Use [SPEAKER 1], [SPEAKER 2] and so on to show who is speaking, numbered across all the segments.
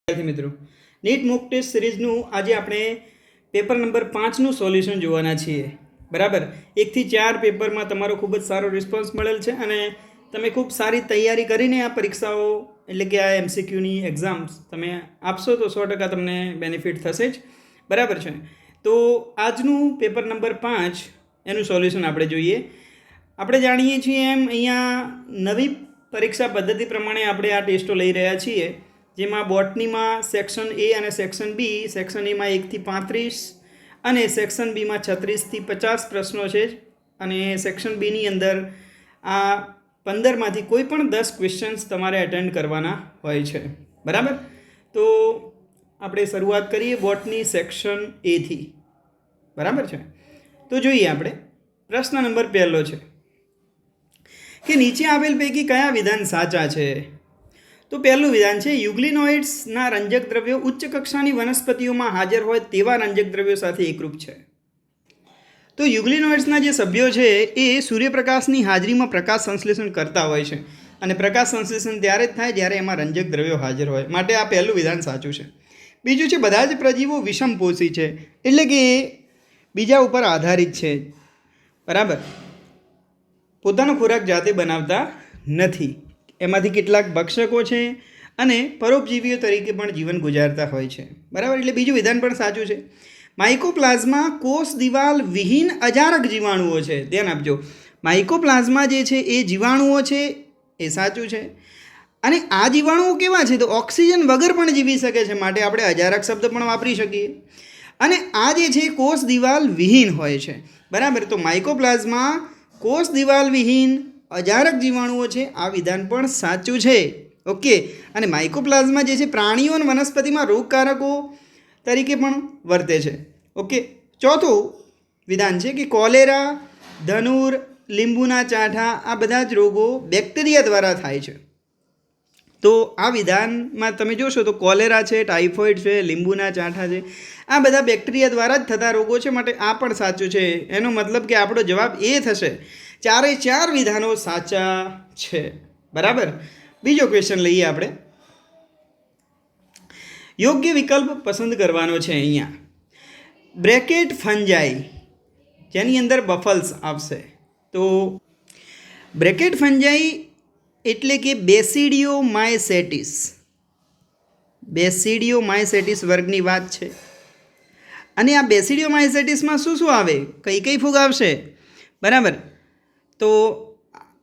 [SPEAKER 1] વિદ્યાર્થી મિત્રો, NEET mock test સિરીઝનું આજે આપણે પેપર નંબર 5નું સોલ્યુશન જોવાના છીએ. બરાબર, 1 થી 4 પેપરમાં તમારો ખૂબ જ સારો રિસ્પોન્સ મળેલ છે અને તમે ખૂબ સારી તૈયારી કરીને આ પરીક્ષાઓ એટલે કે આ એમસીક્યુની એક્ઝામ્સ તમે આપશો તો 100% તમને બેનિફિટ થશે જ. બરાબર છે. તો આજનું પેપર નંબર 5 એનું સોલ્યુશન આપણે જોઈએ. આપણે જાણીએ છીએ એમ અહીંયા નવી પરીક્ષા પદ્ધતિ પ્રમાણે આપણે આ ટેસ્ટો લઈ રહ્યા છીએ, જેમાં બોટનીમાં સેક્શન એ અને સેક્શન બી, સેક્શન એમાં 1 થી 35 અને સેક્શન બીમાં 36 થી 50 પ્રશ્નો છે અને સેક્શન બીની અંદર આ 15માંથી કોઈ પણ 10 ક્વેશ્ચન્સ તમારે અટેન્ડ કરવાના હોય છે. બરાબર, તો આપણે શરૂઆત કરીએ બોટની સેક્શન એથી. બરાબર છે. તો જોઈએ આપણે પ્રશ્ન નંબર 1 છે કે નીચે આપેલ પૈકી કયા વિધાન સાચા છે? તો પહેલું વિધાન છે યુગ્લિનોઇડ્સના રંજક દ્રવ્યો ઉચ્ચ કક્ષાની વનસ્પતિઓમાં હાજર હોય તેવા રંજક દ્રવ્યો સાથે એકરૂપ છે. તો યુગ્લિનોઇડ્સના જે સભ્યો છે એ સૂર્યપ્રકાશની હાજરીમાં પ્રકાશ સંશ્લેષણ કરતા હોય છે અને પ્રકાશ સંશ્લેષણ ત્યારે જ થાય જ્યારે એમાં રંજક દ્રવ્યો હાજર હોય, માટે આ પહેલું વિધાન સાચું છે. બીજું છે બધા જ પ્રજીવો વિષમપોષી છે, એટલે કે બીજા ઉપર આધારિત છે. બરાબર, પોતાનો ખોરાક જાતે બનાવતા નથી. એમાંથી કેટલાક ભક્ષકો છે અને પરોપજીવીઓ તરીકે પણ જીવન ગુજારતા હોય છે. બરાબર, એટલે બીજું વિધાન પણ સાચું છે. માઇકોપ્લાઝમા કોષ દિવાલ વિહીન અજારક જીવાણુઓ છે. ધ્યાન આપજો, માઇકોપ્લાઝમા જે છે એ જીવાણુઓ છે, એ સાચું છે. અને આ જીવાણુઓ કેવા છે? તો ઓક્સિજન વગર પણ જીવી શકે છે, માટે આપણે અજારક શબ્દ પણ વાપરી શકીએ. અને આ જે છે કોષ દિવાલ વિહીન હોય છે. બરાબર, તો માઇકોપ્લાઝમા કોષ દિવાલ વિહીન અજારક જીવાણુઓ છે, આ વિધાન પણ સાચું છે. ઓકે, અને માઇકોપ્લાઝમા જે છે પ્રાણીઓ અને વનસ્પતિમાં રોગકારકો તરીકે પણ વર્તે છે. ઓકે, ચોથું વિધાન છે કે કોલેરા, ધનુર, લીંબુના ચાઠા આ બધા જ રોગો બેક્ટેરિયા દ્વારા થાય છે. તો આ વિધાનમાં તમે જોશો તો કોલેરા છે, ટાઇફોઇડ છે, લીંબુના ચાઠા છે, આ બધા બેક્ટેરિયા દ્વારા જ થતા રોગો છે, માટે આ પણ સાચું છે. એનો મતલબ કે આપણો જવાબ એ થશે. 4 વિધાનો સાચા છે. બરાબર, બીજો ક્વેશ્ચન લઈએ આપણે. યોગ્ય વિકલ્પ પસંદ કરવાનો છે. અહીંયા બ્રેકેટ ફંજાઈ, જેની અંદર બફલ્સ આવશે. તો બ્રેકેટ ફંજાઈ એટલે કે બેસિડિયોમાયસેટિસ, બેસિડિયોમાયસેટિસ વર્ગની વાત છે. અને આ બેસિડિયોમાયસેટિસમાં શું શું આવે? કઈ કઈ ફૂગ આવશે? બરાબર, તો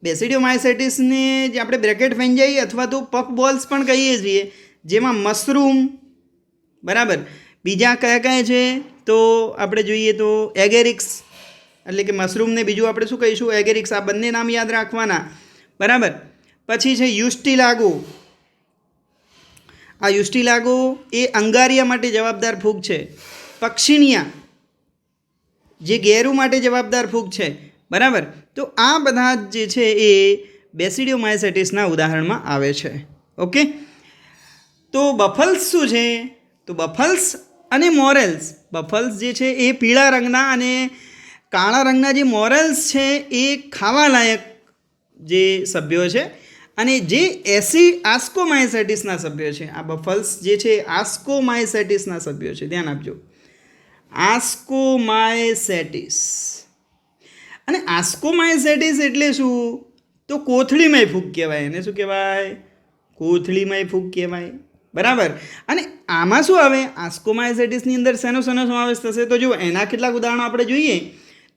[SPEAKER 1] બેસિડિયોમાયસેટિસને જે આપણે બ્રેકેટ ફંજાઈ અથવા તો પફ બોલ્સ પણ કહીએ છીએ, જેમાં મશરૂમ, બરાબર, બીજા કયા કયા છે? તો આપણે જોઈએ તો એગેરિક્સ, એટલે કે મશરૂમને બીજું આપણે શું કહીશું? એગેરિક્સ. આ બંને નામ યાદ રાખવાના. બરાબર, પછી છે યુસ્ટિલાગો. આ યુસ્ટિલાગો એ અંગારિયા માટે જવાબદાર ફૂગ છે. પક્ષીણિયા જે ગેરુ માટે જવાબદાર ફૂગ છે. બરાબર, તો આ બધા જે છે એ બેસિડિયોમાયસેટિસના ઉદાહરણમાં આવે છે. ઓકે, તો બફલ્સ શું છે? તો બફલ્સ અને મોરેલ્સ, બફલ્સ જે છે એ પીળા રંગના અને કાળા રંગના જે મોરેલ્સ છે એ ખાવાલાયક જે સભ્યો છે, અને જે આસ્કોમાયસેટિસના સભ્યો છે. આ બફલ્સ જે છે આસ્કોમાયસેટિસના સભ્યો છે. ધ્યાન આપજો, આસ્કોમાયસેટિસ. અને આસ્કોમાયસેટિસ એટલે શું? તો કોથળીમય ફૂગ કહેવાય. એને શું કહેવાય? કોથળીમય ફૂગ કહેવાય. બરાબર, અને આમાં શું આવે? આસ્કોમાયસેટિસની અંદર શેનો સમાવેશ થશે? તો જો એના કેટલાક ઉદાહરણો આપણે જોઈએ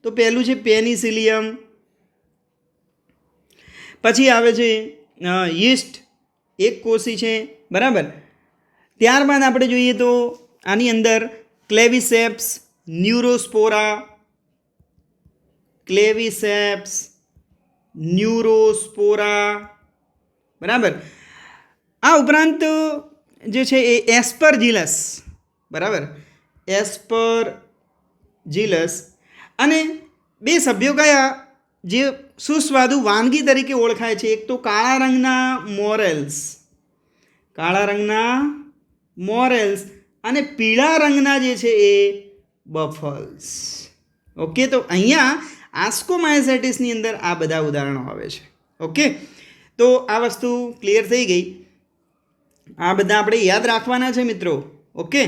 [SPEAKER 1] તો પહેલું છે પેનિસિલિયમ, પછી આવે છે યીસ્ટ, એક કોષી છે. બરાબર, ત્યારબાદ આપણે જોઈએ તો આની અંદર ક્લેવિસેપ્સ, ન્યુરોસ્પોરા, ક્લેવિસેપ્સ, ન્યુરોસ્પોરા. બરાબર, આ ઉપરાંત જે છે એ એસ્પરજીલસ. બરાબર, એસ્પરજીલસ. અને બે સભ્યો કયા જે સુસ્વાદુ વાનગી તરીકે ઓળખાય છે? એક તો કાળા રંગના મોરેલ્સ, કાળા રંગના મોરેલ્સ, અને પીળા રંગના જે છે એ બફલ્સ. ઓકે, તો અહીંયા આસ્કોમાયસેટિસની અંદર આ બધા ઉદાહરણો આવે છે. ઓકે, તો આ વસ્તુ ક્લિયર થઈ ગઈ. આ બધા આપણે યાદ રાખવાના છે મિત્રો. ઓકે.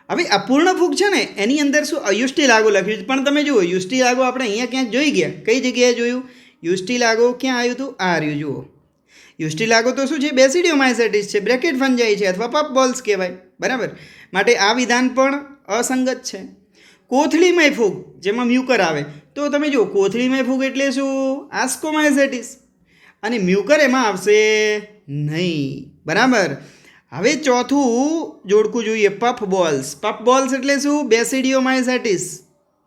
[SPEAKER 1] હવે અપૂર્ણ ફૂગ છે ને એની અંદર શું યુષ્ટિ લાગુ લખ્યું છે, પણ તમે જુઓ યુષ્ટિ લાગુ આપણે અહીંયા ક્યાંક જોઈ ગયા. કઈ જગ્યાએ જોયું? યુષ્ટિ લાગુ ક્યાં આવ્યું હતું? આ રહ્યું જુઓ. યુષ્ટિ લાગુ તો શું છે? બેસિડિયોમાઇસેટિસ છે, બ્રેકેટ ફંજાઈ છે અથવા પફ બોલ્સ કહેવાય. બરાબર. માટે આ વિધાન પણ અસંગત છે. કોથળીમય ફૂગ જેમાં મ્યુકર આવે, તો તમે જુઓ કોથળીમય ફૂગ એટલે શું? આસ્કોમાઇસેટિસ, અને મ્યુકર એમાં આવશે નહીં. બરાબર. હવે ચોથું જોડકું જોઈએ, પફ બોલ્સ. પફ બોલ્સ એટલે શું? બેસિડિયોમાઇસેટિસ,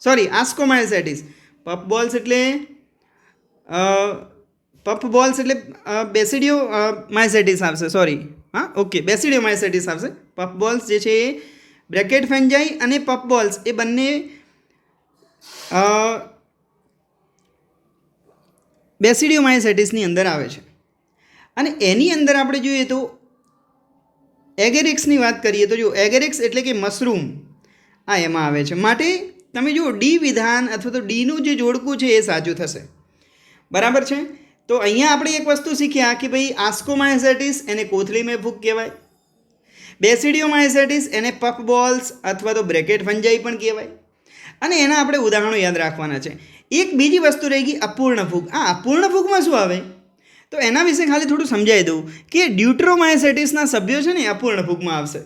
[SPEAKER 1] સોરી આસ્કોમાઇસેટિસ. પફ બોલ્સ એટલે બેસિડિયોમાઇસેટિસ આવશે, સોરી. હા, ઓકે, બેસિડિયોમાઇસેટિસ આવશે. પફ બોલ્સ જે છે એ બ્રેકેટ ફંજાઈ અને પફ બોલ્સ એ બંને બેસિડિયોમાઇસેટિસની અંદર આવે છે. અને એની અંદર આપણે જોઈએ તો એગેરિક્સની વાત કરીએ તો જો એગેરિક્સ એટલે કે મશરૂમ, આ એમાં આવે છે. માટે તમે જુઓ ડી વિધાન અથવા તો ડીનું જે જોડકું છે એ સાચું થશે. બરાબર છે. તો અહીંયા આપણે એક વસ્તુ શીખ્યા કે ભાઈ આસ્કોમાઇસેટિસ એને કોથળીમય ફૂગ કહેવાય, બેસિડિયોમાઇસેટિસ એને પફ બોલ્સ અથવા તો બ્રેકેટ ફંજાઈ પણ કહેવાય, અને એના આપણે ઉદાહરણો યાદ રાખવાના છે. એક બીજી વસ્તુ રહી ગઈ અપૂર્ણ ફૂગ. આ અપૂર્ણ ફૂગમાં શું આવે? તો એના વિશે ખાલી થોડું સમજાવી દઉં કે ડ્યુટ્રોમાઇસેટિસના સભ્યો છે ને અપૂર્ણ ફૂગમાં આવશે.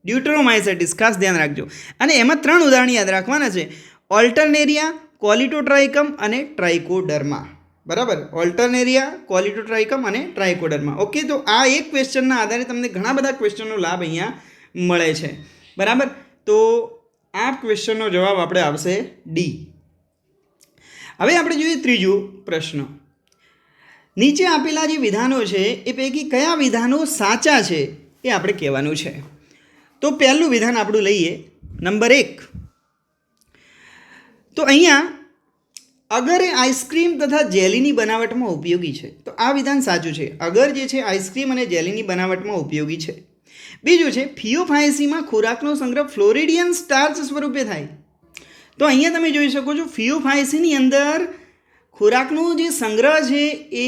[SPEAKER 1] ડ્યુટ્રોમાઇસેટિસ ખાસ ધ્યાન રાખજો. અને એમાં 3 ઉદાહરણ યાદ રાખવાના છે: ઓલ્ટરનેરિયા, કોલિટોટ્રાઇકમ અને ટ્રાઇકોડર્મા. બરાબર. ઓલ્ટરનેરિયા, કોલિટોટ્રાઇકમ અને ટ્રાઇકોડર્મા. ઓકે. તો આ એક ક્વેશ્ચનના આધારે તમને ઘણા બધા ક્વેશ્ચનનો લાભ અહીંયા મળે છે. બરાબર. તો આ ક્વેશ્ચનનો જવાબ આપણે આવશે ડી. હવે આપણે જોઈએ ત્રીજો પ્રશ્ન. નીચે આપેલા જે વિધાનો છે એ પૈકી કયા વિધાનો સાચા છે એ આપણે કહેવાનું છે. તો પહેલું વિધાન આપણું લઈએ, નંબર 1. તો અહીંયા અગર એ આઈસ્ક્રીમ તથા જેલીની બનાવટમાં ઉપયોગી છે. તો આ વિધાન સાચું છે. અગર જે છે આઈસ્ક્રીમ અને જેલીની બનાવટમાં ઉપયોગી છે. બીજું છે ફિયોફાયસીમાં ખોરાકનો સંગ્રહ ફ્લોરિડિયન સ્ટાર્ચ સ્વરૂપે થાય. તો અહીંયા તમે જોઈ શકો છો ફિયોફાયસીની અંદર ખોરાકનો જે સંગ્રહ છે એ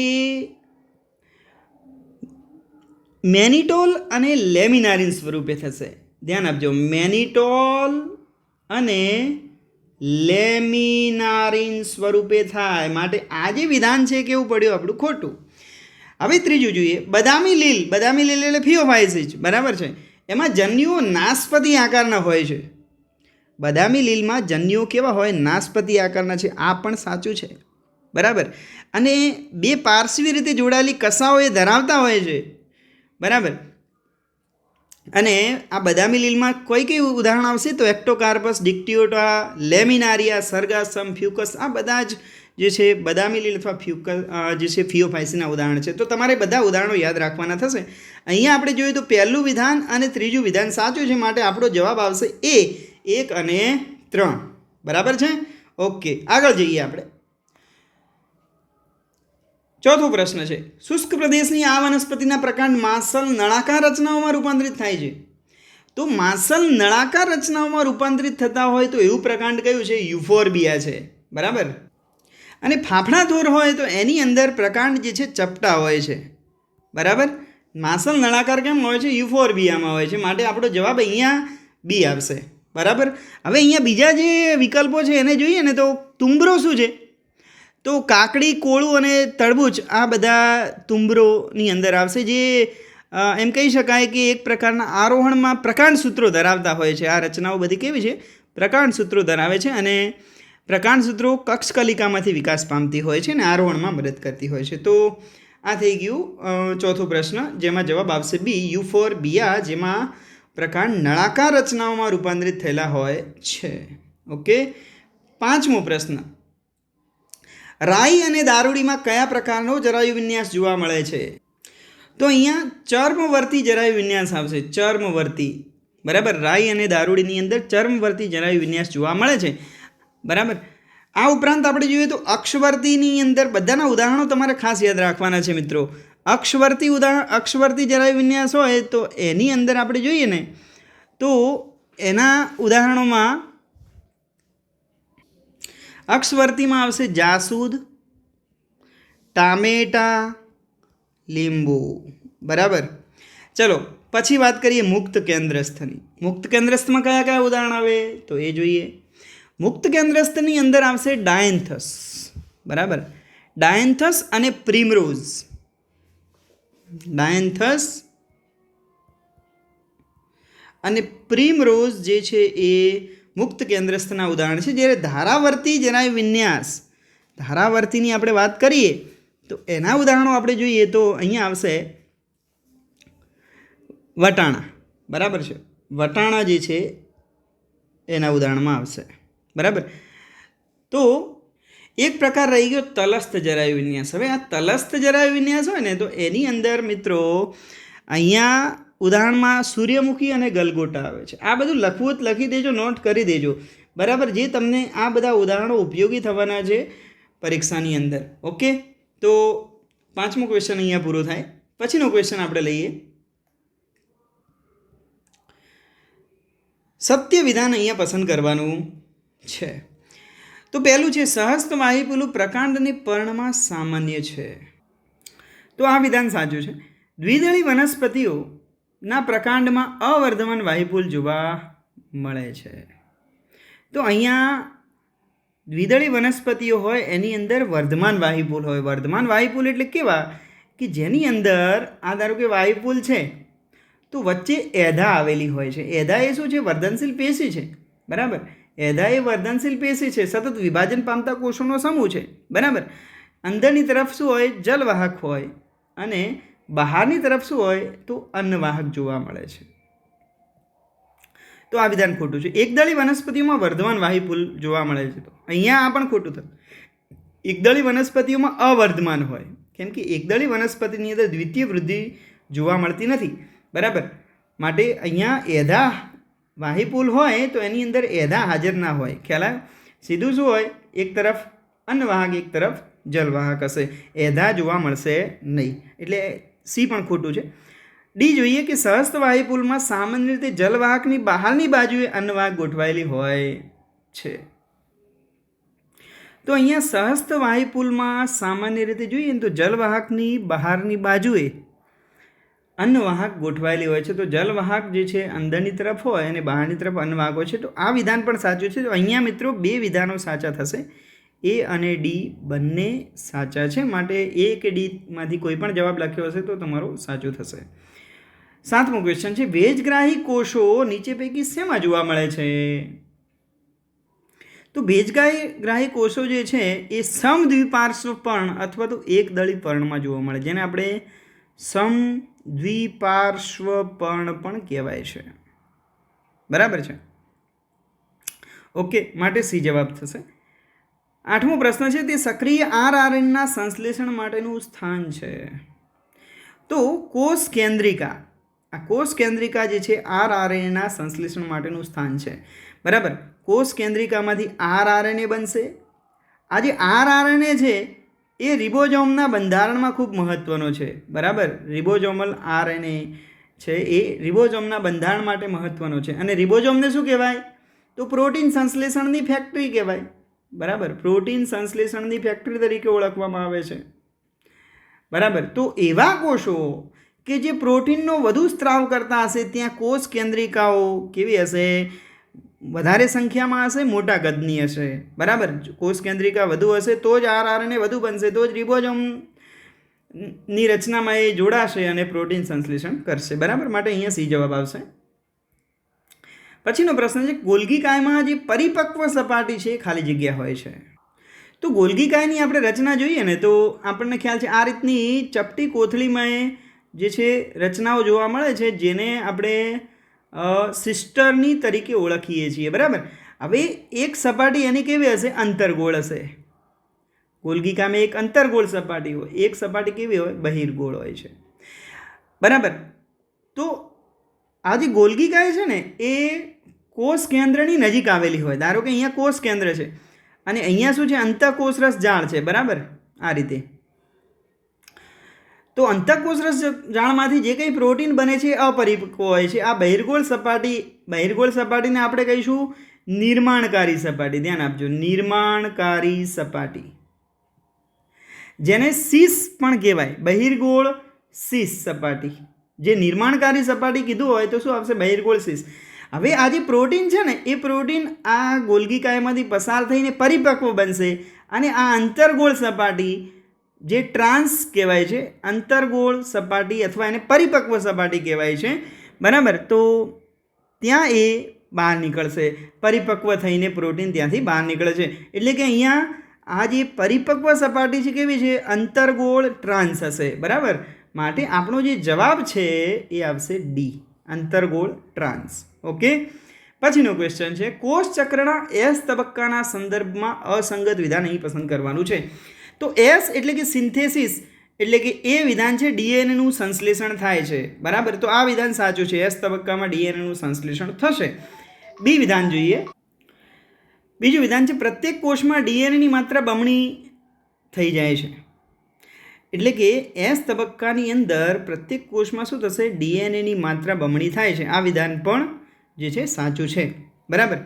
[SPEAKER 1] મેનિટોલ અને લેમિનારિન સ્વરૂપે થશે. ધ્યાન આપજો, મેનિટોલ અને લેમિનારિન સ્વરૂપે થાય. માટે આ જે વિધાન છે કેવું પડ્યું આપણું? ખોટું. હવે ત્રીજું જોઈએ, બદામી લીલ. બદામી લીલ એટલે ફિયોફાયસીસ. બરાબર છે. એમાં જન્યુઓ નાશપતિ આકારના હોય છે. બદામી લીલમાં જન્યુઓ કેવા હોય? નાશપતિ આકારના છે. આ પણ સાચું છે. બરાબર. અને 2 પાર્શ્વી રીતે જોડાયેલી કશાઓ એ ધરાવતા હોય છે. બરાબર. અને આ બદામી લીલમાં કઈ ઉદાહરણ આવશે? તો એક્ટોકાર્પસ, ડિક્ટિયોટા, લેમિનારિયા, સર્ગાસમ, ફ્યુકસ, આ બધા જ જે છે બદામી લીલ અથવા ફ્યુકસ જે છે ફિયોફાયસીના ઉદાહરણ છે. તો તમારે બધા ઉદાહરણો યાદ રાખવાના થશે. અહીંયા આપણે જોઈએ તો પહેલું વિધાન અને ત્રીજું વિધાન સાચું છે. માટે આપણો જવાબ આવશે એ, 1 અને 3. બરાબર છે. ઓકે, આગળ જઈએ આપણે. ચોથો પ્રશ્ન છે, શુષ્ક પ્રદેશની આ વનસ્પતિના પ્રકાંડ માસલ નળાકાર રચનાઓમાં રૂપાંતરિત થાય છે. તો માસલ નળાકાર રચનાઓમાં રૂપાંતરિત થતા હોય તો એવું પ્રકાંડ કયું છે? યુફોર્બિયા છે. બરાબર. અને ફાફડા થોર હોય તો એની અંદર પ્રકાંડ જે છે ચપટા હોય છે. બરાબર. માસલ નળાકાર કેમ હોય છે? યુફોર્બિયામાં હોય છે. માટે આપણો જવાબ અહીંયા બી આવશે. બરાબર. હવે અહીંયા બીજા જે વિકલ્પો છે એને જોઈએ ને તો તુંબરો શું છે? તો કાકડી, કોળું અને તરબૂચ આ બધા તુંબરોની અંદર આવશે, જે એમ કહી શકાય કે એક પ્રકારના આરોહણમાં પ્રકાંડ સૂત્રો ધરાવતા હોય છે. આ રચનાઓ બધી કેવી છે? પ્રકાંડ સૂત્રો ધરાવે છે. અને પ્રકાંડ સૂત્રો કક્ષકલિકામાંથી વિકાસ પામતી હોય છે અને આરોહણમાં મદદ કરતી હોય છે. તો આ થઈ ગયું ચોથો પ્રશ્ન, જેમાં જવાબ આવશે બી, યુફોર્બિયા, જેમાં પ્રકાંડ નળાકાર રચનાઓમાં રૂપાંતરિત થયેલા હોય છે. ઓકે. પાંચમો પ્રશ્ન, રાઈ અને દારૂડીમાં કયા પ્રકારનો જરાયુ વિન્યાસ જોવા મળે છે? તો અહીંયા ચર્મવર્તી જરાયુ વિન્યાસ આવશે. ચર્મવર્તી. બરાબર. રાઈ અને દારૂડીની અંદર ચર્મવર્તી જરાયુ વિન્યાસ જોવા મળે છે. બરાબર. આ ઉપરાંત આપણે જોઈએ તો અક્ષવર્તીની અંદર બધાના ઉદાહરણો તમારે ખાસ યાદ રાખવાના છે મિત્રો. અક્ષવર્તી જરાયુ વિન્યાસ હોય તો એની અંદર આપણે જોઈએ ને તો એના ઉદાહરણોમાં અક્ષવર્તીમાં આવશે જાસૂદ, ટામેટા, લીંબુ. બરાબર. ચલો પછી વાત કરીએ મુક્ત કેન્દ્રસ્થની. મુક્ત કેન્દ્રસ્થમાં કયા કયા ઉદાહરણ આવે તો એ જોઈએ. મુક્ત કેન્દ્રસ્થની અંદર આવશે ડાયન્થસ, બરાબર. ડાયન્થસ અને પ્રિમરોઝ. ડાયન્થસ અને પ્રિમરોઝ જે છે એ મુક્ત કેન્દ્રસ્થના ઉદાહરણ છે. જ્યારે ધારાવર્તી જરાય વિન્યાસ, ધારાવર્તીની આપણે વાત કરીએ તો એના ઉદાહરણો આપણે જોઈએ તો અહીંયા આવશે વટાણા, બરાબર છે. વટાણા જે છે એના ઉદાહરણમાં આવશે, બરાબર. તો એક પ્રકાર રહી ગયો તલસ્થ જરાય વિન્યાસ. હવે આ તલસ્થ જરાય વિન્યાસ હોય ને તો એની અંદર મિત્રો અહીંયા ઉદાહરણમાં સૂર્યમુખી અને ગલગોટા આવે છે. આ બધું લખવું જ લખી દેજો, નોટ કરી દેજો, બરાબર. જે તમને આ બધા ઉદાહરણો ઉપયોગી થવાના છે પરીક્ષાની અંદર. ઓકે, તો 5મો ક્વેશ્ચન અહીંયા પૂરો થાય. પછીનો ક્વેશ્ચન આપણે લઈએ. સત્ય વિધાન અહીંયા પસંદ કરવાનું છે. તો પહેલું છે સહસ્ત વાહિપુલું પ્રકાંડની પર્ણમાં સામાન્ય છે. તો આ વિધાન સાચું છે. દ્વિદળી વનસ્પતિઓના પ્રકાંડમાં અવર્ધમાન વાહિપુલ જોવા મળે છે. તો અહીંયા દ્વિદળી વનસ્પતિઓ હોય એની અંદર વર્ધમાન વાહિપુલ હોય. વર્ધમાન વાહિપુલ એટલે કેવા કે જેની અંદર આ ધારો કે વાહિપુલ છે તો વચ્ચે એધા આવેલી હોય છે. એધા એ શું છે? વર્ધનશીલ પેશી છે, બરાબર. એધા એ વર્ધનશીલ પેશી છે, સતત વિભાજન પામતા કોષોનો સમૂહ છે, બરાબર. અંદરની તરફ શું હોય? જલવાહક હોય અને બહારની તરફ શું હોય? તો અન્નવાહક જોવા મળે છે. તો આ વિધાન ખોટું છે. એકદળી વનસ્પતિઓમાં વર્ધમાન વાહિપુલ જોવા મળે છે. તો અહીંયા આ પણ ખોટું થયું. એકદળી વનસ્પતિઓમાં અવર્ધમાન હોય, કેમ કે એકદળી વનસ્પતિની અંદર દ્વિતીય વૃદ્ધિ જોવા મળતી નથી, બરાબર. માટે અહીંયા એધા વાહિપુલ હોય તો એની અંદર એધા હાજર ના હોય. ખ્યાલ આવે? સીધું શું હોય? એક તરફ અન્નવાહક, એક તરફ જલવાહક હશે. એધા જોવા મળશે નહીં. એટલે સી પણ ખોટું છે. ડી જોઈએ કે સહસ્ત વાહિપુલમાં સામાન્ય રીતે જલવાહકની બહારની બાજુએ અન્નવાહક ગોઠવાયેલી હોય છે. તો અહીંયા સહસ્ત વાહિપુલમાં સામાન્ય રીતે જોઈએ ને તો જલવાહકની બહારની બાજુએ અન્નવાહક ગોઠવાયેલી હોય છે. તો જલવાહક જે છે અંદરની તરફ હોય અને બહારની તરફ અન્નવાહક હોય છે. તો આ વિધાન પણ સાચું છે. તો અહીંયા મિત્રો બે વિધાનો સાચા થશે. એ અને ડી બંને સાચા છે. માટે એ કે ડીમાંથી કોઈ પણ જવાબ લખ્યો હશે તો તમારો સાચું થશે. 7મો ક્વેશ્ચન છે ભેજગ્રાહી કોષો નીચે પૈકી શેમાં જોવા મળે છે? તો ભેજગ્રાહી કોષો જે છે એ સમદ્વિપાર્શ્વ પર્ણ અથવા તો એકદળી પર્ણમાં જોવા મળે, જેને આપણે સમદ્વિપાર્શ્વ પર્ણ પણ કહેવાય છે, બરાબર છે. ઓકે, માટે સી જવાબ થશે. 8મો પ્રશ્ન છે તે સક્રિય આરઆરએનએના સંશ્લેષણ માટેનું સ્થાન છે. તો કોષ કેન્દ્રિકા, આ કોષ કેન્દ્રિકા જે છે આરઆરએનએના સંશ્લેષણ માટેનું સ્થાન છે, બરાબર. કોષ કેન્દ્રિકામાંથી આરઆરએનએ બનશે. આ જે આરઆરએનએ છે એ રિબોઝોમના બંધારણમાં ખૂબ મહત્ત્વનો છે, બરાબર. રિબોઝોમલ આરએનએ છે એ રિબોઝોમના બંધારણ માટે મહત્ત્વનો છે. અને રિબોઝોમને શું કહેવાય? તો પ્રોટીન સંશ્લેષણની ફેક્ટરી કહેવાય, બરાબર. પ્રોટીન સંશ્લેષણની ફેક્ટરી તરીકે ઓળખવામાં આવે છે, બરાબર. તો એવા કોષો કે જે પ્રોટીનનો વધુ સ્ત્રાવ કરતા હશે ત્યાં કોષ કેન્દ્રિકાઓ કેવી હશે? વધારે સંખ્યામાં હશે, મોટા કદની હશે, બરાબર. કોષ કેન્દ્રિકા વધુ હશે તો જ આરઆરએનએ વધુ બનશે, તો જ રિબોઝોમની રચનામાં એ જોડાશે અને પ્રોટીન સંશ્લેષણ કરશે, બરાબર. માટે અહીંયા સી જવાબ આવશે. પછીનો પ્રશ્ન છે ગોલ્ગી કાયમાં જે પરિપક્વ સપાટી છે એ ખાલી જગ્યા હોય છે. તો ગોલ્ગી કાયની આપણે રચના જોઈએ ને તો આપણને ખ્યાલ છે આ રીતની ચપટી કોથળીમાં જે છે રચનાઓ જોવા મળે છે, જેને આપણે સિસ્ટરની તરીકે ઓળખીએ છીએ, બરાબર. હવે એક સપાટી એની કેવી હશે? અંતર્ગોળ હશે. ગોલ્ગિકામાં એક અંતર્ગોળ સપાટી હોય, એક સપાટી કેવી હોય? બહિર્ગોળ હોય છે, બરાબર. તો આ જે ગોલ્ગિકા છે ને એ કોષ કેન્દ્રની નજીક આવેલી હોય. ધારો કે અહીંયા કોષ કેન્દ્ર છે અને અહીંયા શું છે? અંતઃકોષરસ જાળ છે, બરાબર. આ રીતે તો અંતઃકોષરસ જાળમાંથી જે કંઈ પ્રોટીન બને છે અપરિપક્વ હોય છે. આ બહિર્ગોળ સપાટીને આપણે કહીશું નિર્માણકારી સપાટી. ધ્યાન આપજો, નિર્માણકારી સપાટી, જેને સીસ પણ કહેવાય. બહિર્ગોળ સીસ સપાટી, જે નિર્માણકારી સપાટી કીધું હોય તો શું આવશે? બહિર્ગોળ શીશ. હવે આ જે પ્રોટીન છે ને એ પ્રોટીન આ ગોલ્ગી કાયમાંથી પસાર થઈને પરિપક્વ બનશે અને આ અંતર્ગોળ સપાટી જે ટ્રાન્સ કહેવાય છે, અંતર્ગોળ સપાટી અથવા એને પરિપક્વ સપાટી કહેવાય છે, બરાબર. તો ત્યાં એ બહાર નીકળશે, પરિપક્વ થઈને પ્રોટીન ત્યાંથી બહાર નીકળે છે. એટલે કે અહીંયા આ જે પરિપક્વ સપાટી છે કેવી છે? અંતર્ગોળ ટ્રાન્સ હશે, બરાબર. માટે આપણો જે જવાબ છે એ આવશે ડી, અંતર્ગોળ ટ્રાન્સ. ઓકે. પછીનો ક્વેશ્ચન છે, કોષ ચક્રના એસ તબક્કાના સંદર્ભમાં અસંગત વિધાન અહીં પસંદ કરવાનું છે. તો એસ એટલે કે સિન્થેસિસ, એટલે કે એ વિધાન છે ડીએનએનું સંશ્લેષણ થાય છે, બરાબર. તો આ વિધાન સાચું છે, એસ તબક્કામાં ડીએનએનું સંશ્લેષણ થશે. બી વિધાન જોઈએ. બીજું વિધાન છે, પ્રત્યેક કોષમાં ડીએનએની માત્રા બમણી થઈ જાય છે. એટલે કે એસ તબક્કાની અંદર પ્રત્યેક કોષમાં શું થશે? ડીએનએની માત્રા બમણી થાય છે. આ વિધાન પણ જે છે સાચું છે, બરાબર.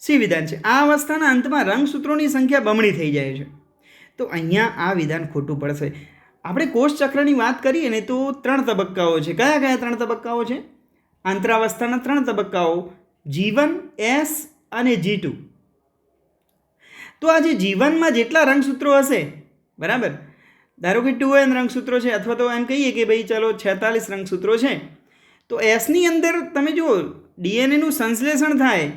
[SPEAKER 1] સી વિધાન છે, આ અવસ્થાના અંતમાં રંગસૂત્રોની સંખ્યા બમણી થઈ જાય છે. તો અહીંયા આ વિધાન ખોટું પડશે. આપણે કોષ ચક્રની વાત કરીએ ને તો 3 તબક્કાઓ છે. કયા કયા 3 તબક્કાઓ છે? આંતરાવસ્થાના 3 તબક્કાઓ, G1, S અને G2. તો આ જે જીવનમાં જેટલા રંગસૂત્રો હશે, બરાબર, ધારો કે 2n રંગસૂત્રો છે અથવા તો એમ કહીએ કે ભાઈ ચાલો 46 રંગસૂત્રો છે, તો એસની અંદર તમે જુઓ ડીએનએનું સંશ્લેષણ થાય,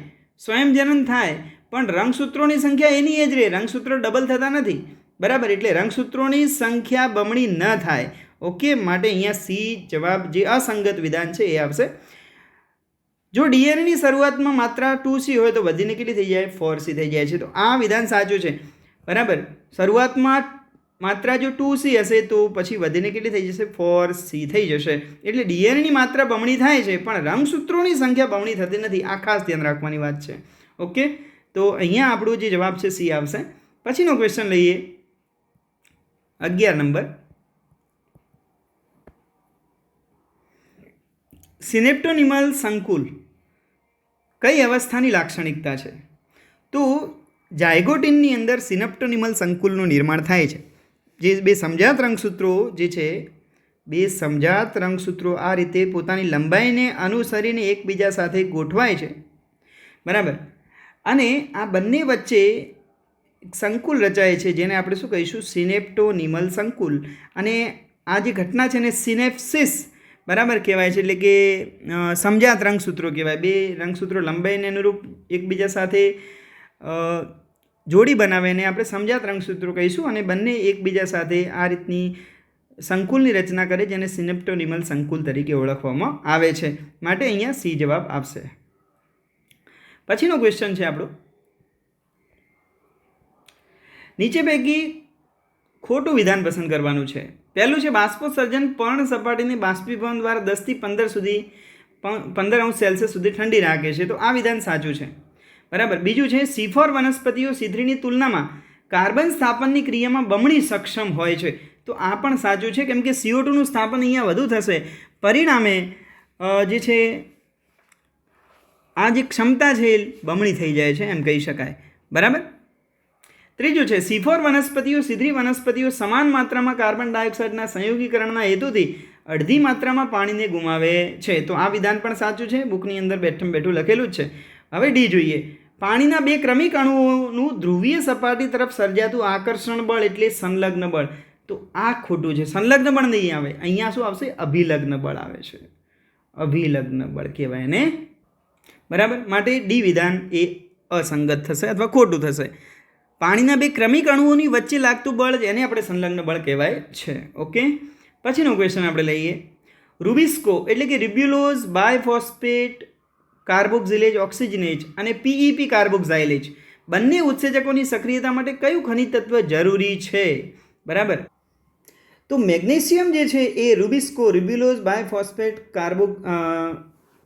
[SPEAKER 1] સ્વયંજનન થાય, પણ રંગસૂત્રોની સંખ્યા એની એ જ રહે, રંગસૂત્રો ડબલ થતા નથી, બરાબર. એટલે રંગસૂત્રોની સંખ્યા બમણી ન થાય. ઓકે. માટે અહીંયા સી જવાબ જે અસંગત વિધાન છે એ આવશે. જો ડીએનએની શરૂઆતમાં માત્રા 2C હોય તો વધીને કેટલી થઈ જાય? 4C થઈ જાય છે. તો આ વિધાન સાચું છે, બરાબર. શરૂઆતમાં માત્રા જો 2C હશે તો પછી વધીને કેટલી થઈ જશે? 4C થઈ જશે. એટલે ડીએનએની માત્રા બમણી થાય છે પણ રંગસૂત્રોની સંખ્યા બમણી થતી નથી. આ ખાસ ધ્યાન રાખવાની વાત છે. ઓકે. તો અહીંયા આપણો જે જવાબ છે સી આવશે. પછીનો ક્વેશ્ચન લઈએ, 11 નંબર. સિનેપ્ટોનિમલ સંકુલ કઈ અવસ્થાની લાક્ષણિકતા છે? તો જાયગોટિનની અંદર સિનેપ્ટોનિમલ સંકુલનું નિર્માણ થાય છે. જે બે સમજાત રંગસૂત્રો જે છે, બે સમજાત રંગસૂત્રો આ રીતે પોતાની લંબાઈને અનુસરીને એકબીજા સાથે ગોઠવાય છે, બરાબર. અને આ બંને વચ્ચે સંકુલ રચાય છે જેને આપણે શું કહીશું? સિનેપ્ટોનિમલ સંકુલ. અને આ જે ઘટના છે ને સિનેપ્સિસ, બરાબર, કહેવાય છે. એટલે કે સમજાત રંગસૂત્રો કહેવાય. બે રંગસૂત્રો લંબાઈને અનુરૂપ એકબીજા સાથે જોડી બનાવીને આપણે સમજાત રંગસૂત્રો કહીશું અને બંને એકબીજા સાથે આ રીતની સંકુલની રચના કરે જેને સિનેપ્ટોનિમલ સંકુલ તરીકે ઓળખવામાં આવે છે. માટે અહીંયા સી જવાબ આવશે. પછીનો ક્વેશ્ચન છે આપણો, નીચે પૈકી ખોટું વિધાન પસંદ કરવાનું છે. પહેલું છે, બાષ્પોત્સર્જન પર્ણ સપાટીને બાષ્પીભવન દ્વારા 10 થી 15 સેલ્સિયસ સુધી ઠંડી રાખે છે. તો આ વિધાન સાચું છે, બરાબર. બીજું છે, C4 વનસ્પતિઓ C3ની તુલનામાં કાર્બન સ્થાપનની ક્રિયામાં બમણી સક્ષમ હોય છે. તો આ પણ સાચું છે, કેમ કે CO2નું સ્થાપન અહીંયા વધુ થશે, પરિણામે જે છે આ જે ક્ષમતા છે એ બમણી થઈ જાય છે એમ કહી શકાય, બરાબર. ત્રીજું છે, C4 વનસ્પતિઓ C3 વનસ્પતિઓ સમાન માત્રામાં કાર્બન ડાયોક્સાઇડના સંયોગીકરણના હેતુથી અડધી માત્રામાં પાણીને ગુમાવે છે. તો આ વિધાન પણ સાચું છે, બુકની અંદર બેઠું લખેલું જ છે. હવે ડી જોઈએ, પાણીના બે ક્રમિક અણુઓનું ધ્રુવીય સપાટી તરફ સર્જાતું આકર્ષણ બળ એટલે સંલગ્ન બળ. તો આ ખોટું છે, સંલગ્ન બળ નહીં આવે, અહીંયા શું આવશે? અભિલગ્ન બળ આવે છે, અભિલગ્ન બળ કહેવાય ને, બરાબર. માટે ડી વિધાન એ અસંગત થશે અથવા ખોટું થશે. પાણીના બે ક્રમિક અણુઓની વચ્ચે લાગતું બળ જેને આપણે સંલગ્ન બળ કહેવાય છે. ઓકે. પછીનો ક્વેશ્ચન આપણે લઈએ, રૂબિસ્કો એટલે કે રિબ્યુલોઝ બાયફોસ્ફેટ કાર્બોક્સિલેજ ઓક્સિજનેજ અને PEP કાર્બોક્સાઇલેજ બંને ઉત્સેચકોની સક્રિયતા માટે કયું ખનિજ તત્વ જરૂરી છે? બરાબર. તો મેગ્નેશિયમ જે છે એ રૂબિસ્કો, રિબ્યુલોઝ બાયફોસ્ફેટ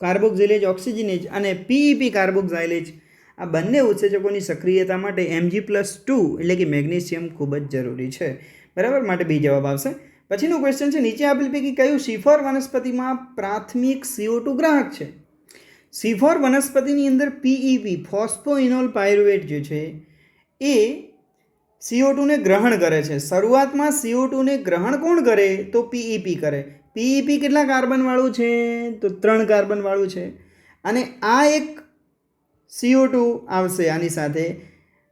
[SPEAKER 1] કાર્બોક્સિલેજ ઓક્સિજનેજ અને PEP કાર્બોક્સાઇલેજ આ બંને ઉત્સેચકોની સક્રિયતા માટે Mg+2 એટલે કે મેગ્નેશિયમ ખૂબ જ જરૂરી છે, બરાબર. માટે બી જવાબ આવશે. પછીનો ક્વેશ્ચન છે, નીચે આપેલ પૈકી કયું C4 વનસ્પતિમાં પ્રાથમિક CO2 ગ્રાહક છે? C4 વનસ્પતિની અંદર PEP ફોસ્ફોઇનોલ પાયરુવેટ જે છે એ CO2ને ગ્રહણ કરે છે. શરૂઆતમાં CO2ને ગ્રહણ કોણ કરે? તો PEP કરે. પીઈપી કેટલા કાર્બનવાળું છે? તો 3 કાર્બનવાળું છે. અને આ એક CO2 આવશે આની સાથે.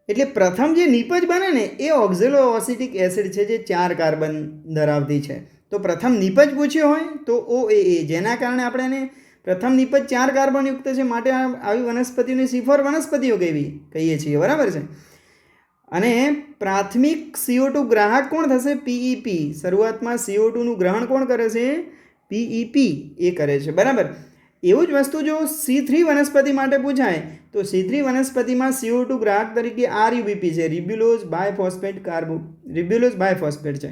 [SPEAKER 1] એટલે પ્રથમ જે નિપજ બને ને એ ઓક્ઝેલો એસિટિક એસિડ છે જે 4 કાર્બન ધરાવતી છે. તો પ્રથમ નિપજ પૂછ્યો હોય તો OAA, જેના કારણે આપણે એને પ્રથમ નિપજ 4 કાર્બનયુક્ત છે, માટે આવી વનસ્પતિઓને C4 વનસ્પતિઓ કહીએ છીએ, બરાબર છે. અને પ્રાથમિક CO2 ગ્રાહક કોણ થશે? PEP. શરૂઆતમાં CO2 નું ગ્રહણ કોણ કરે છે? PEP એ કરે છે, બરાબર. એવું જ વસ્તુ જો C3 વનસ્પતિ માટે પૂછાય તો C3 વનસ્પતિમાં CO2 ગ્રાહક તરીકે RUBP છે, રિબ્યુલોઝ બાયફોસ્ફેટ છે.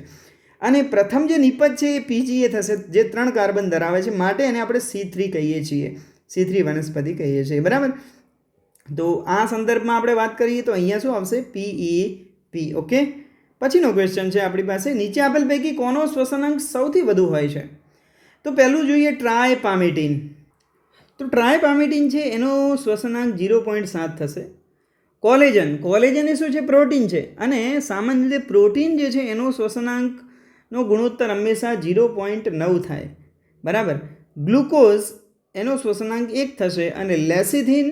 [SPEAKER 1] અને પ્રથમ જે નિપજ છે એ PGA થશે, જે 3 કાર્બન ધરાવે છે, માટે એને આપણે C3 કહીએ છીએ, C3 વનસ્પતિ કહીએ છીએ, બરાબર. તો આ સંદર્ભમાં આપણે વાત કરીએ તો અહીંયા શું આવશે? PEP. ઓકે. પછીનો ક્વેશ્ચન છે આપણી પાસે, નીચે આપેલ પૈકી કોનો શ્વસનાંક સૌથી વધુ હોય છે? તો પહેલું જોઈએ ટ્રાયપામિટીન. તો ટ્રાયપામિટીન છે એનો શ્વસનાંક 0.7 થશે. કોલેજન એ શું છે? પ્રોટીન છે. અને સામાન્ય રીતે પ્રોટીન જે છે એનો શ્વસનાંકનો ગુણોત્તર હંમેશા 0.9 થાય, બરાબર. ગ્લુકોઝ એનો શ્વસનાંક 1 થશે. અને લેસિથિન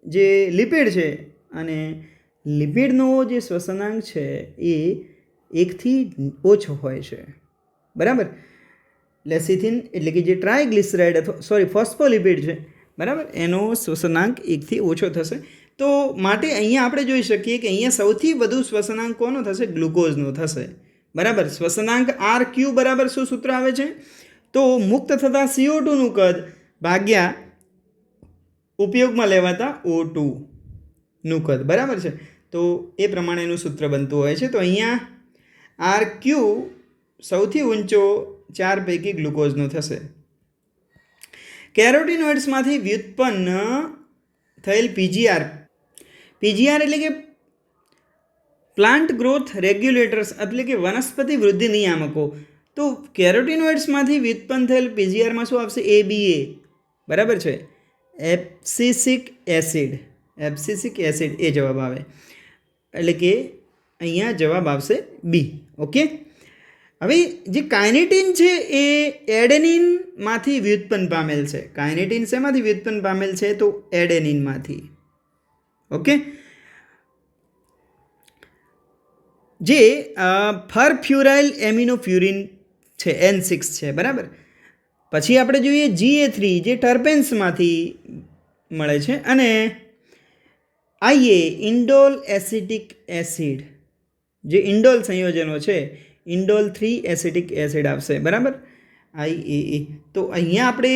[SPEAKER 1] જે લિપિડ છે, અને લિપિડનો જે શ્વસનાંક છે એ 1 થી ઓછો હોય છે, બરાબર. લેસિથિન એટલે કે જે ટ્રાયગ્લિસરાઇડ ફોસ્ફોલિપિડ છે, બરાબર, એનો શ્વસનાંક 1 થી ઓછો થશે. તો માટે અહીંયા આપણે જોઈ શકીએ કે અહીંયા સૌથી વધુ શ્વસનાંક કોનો થશે? ગ્લુકોઝનો થશે, બરાબર. શ્વસનાંક RQ બરાબર શું સૂત્ર આવે છે? તો મુક્ત થતા CO2 નું કદ ભાગ્યા ઉપયોગમાં લેવાતા O2 નું કદ, બરાબર છે. તો એ પ્રમાણેનું સૂત્ર બનતું હોય છે. તો અહીંયા RQ સૌથી ઊંચો 4 પૈકી ગ્લુકોઝનો થશે. કેરોટીનોઇડ્સમાંથી વ્યુત્પન્ન થયેલ PGR એટલે કે પ્લાન્ટ ગ્રોથ રેગ્યુલેટર્સ, એટલે કે વનસ્પતિ વૃદ્ધિ નિયામકો. તો કેરોટીનોઇડ્સમાંથી વ્યુત્પન્ન થયેલ PGRમાં શું આવશે? ABA, બરાબર છે. એબ્સિસિક એસિડ એ જવાબ આવે. એટલે કે અહીંયા જવાબ આવશે B. ઓકે. હવે જે કાઇનેટીન છે એ એડેનિનમાંથી વ્યુત્પન્ન પામેલ છે. કાઇનેટીન શેમાંથી વ્યુત્પન્ન પામેલ છે? તો એડેનિનમાંથી. ઓકે. જે ફરફ્યુરાઇલ એમિનોફ્યુરિન છે, N6 છે, બરાબર. પછી આપણે જોઈએ GA3 જે ટર્પેન્સમાંથી મળે છે. અને IA ઇન્ડોલ એસિટિક એસિડ, જે ઇન્ડોલ સંયોજનો છે, ઇન્ડોલ 3 એસિટિક એસિડ આવશે, બરાબર, IAA. તો અહીંયા આપણે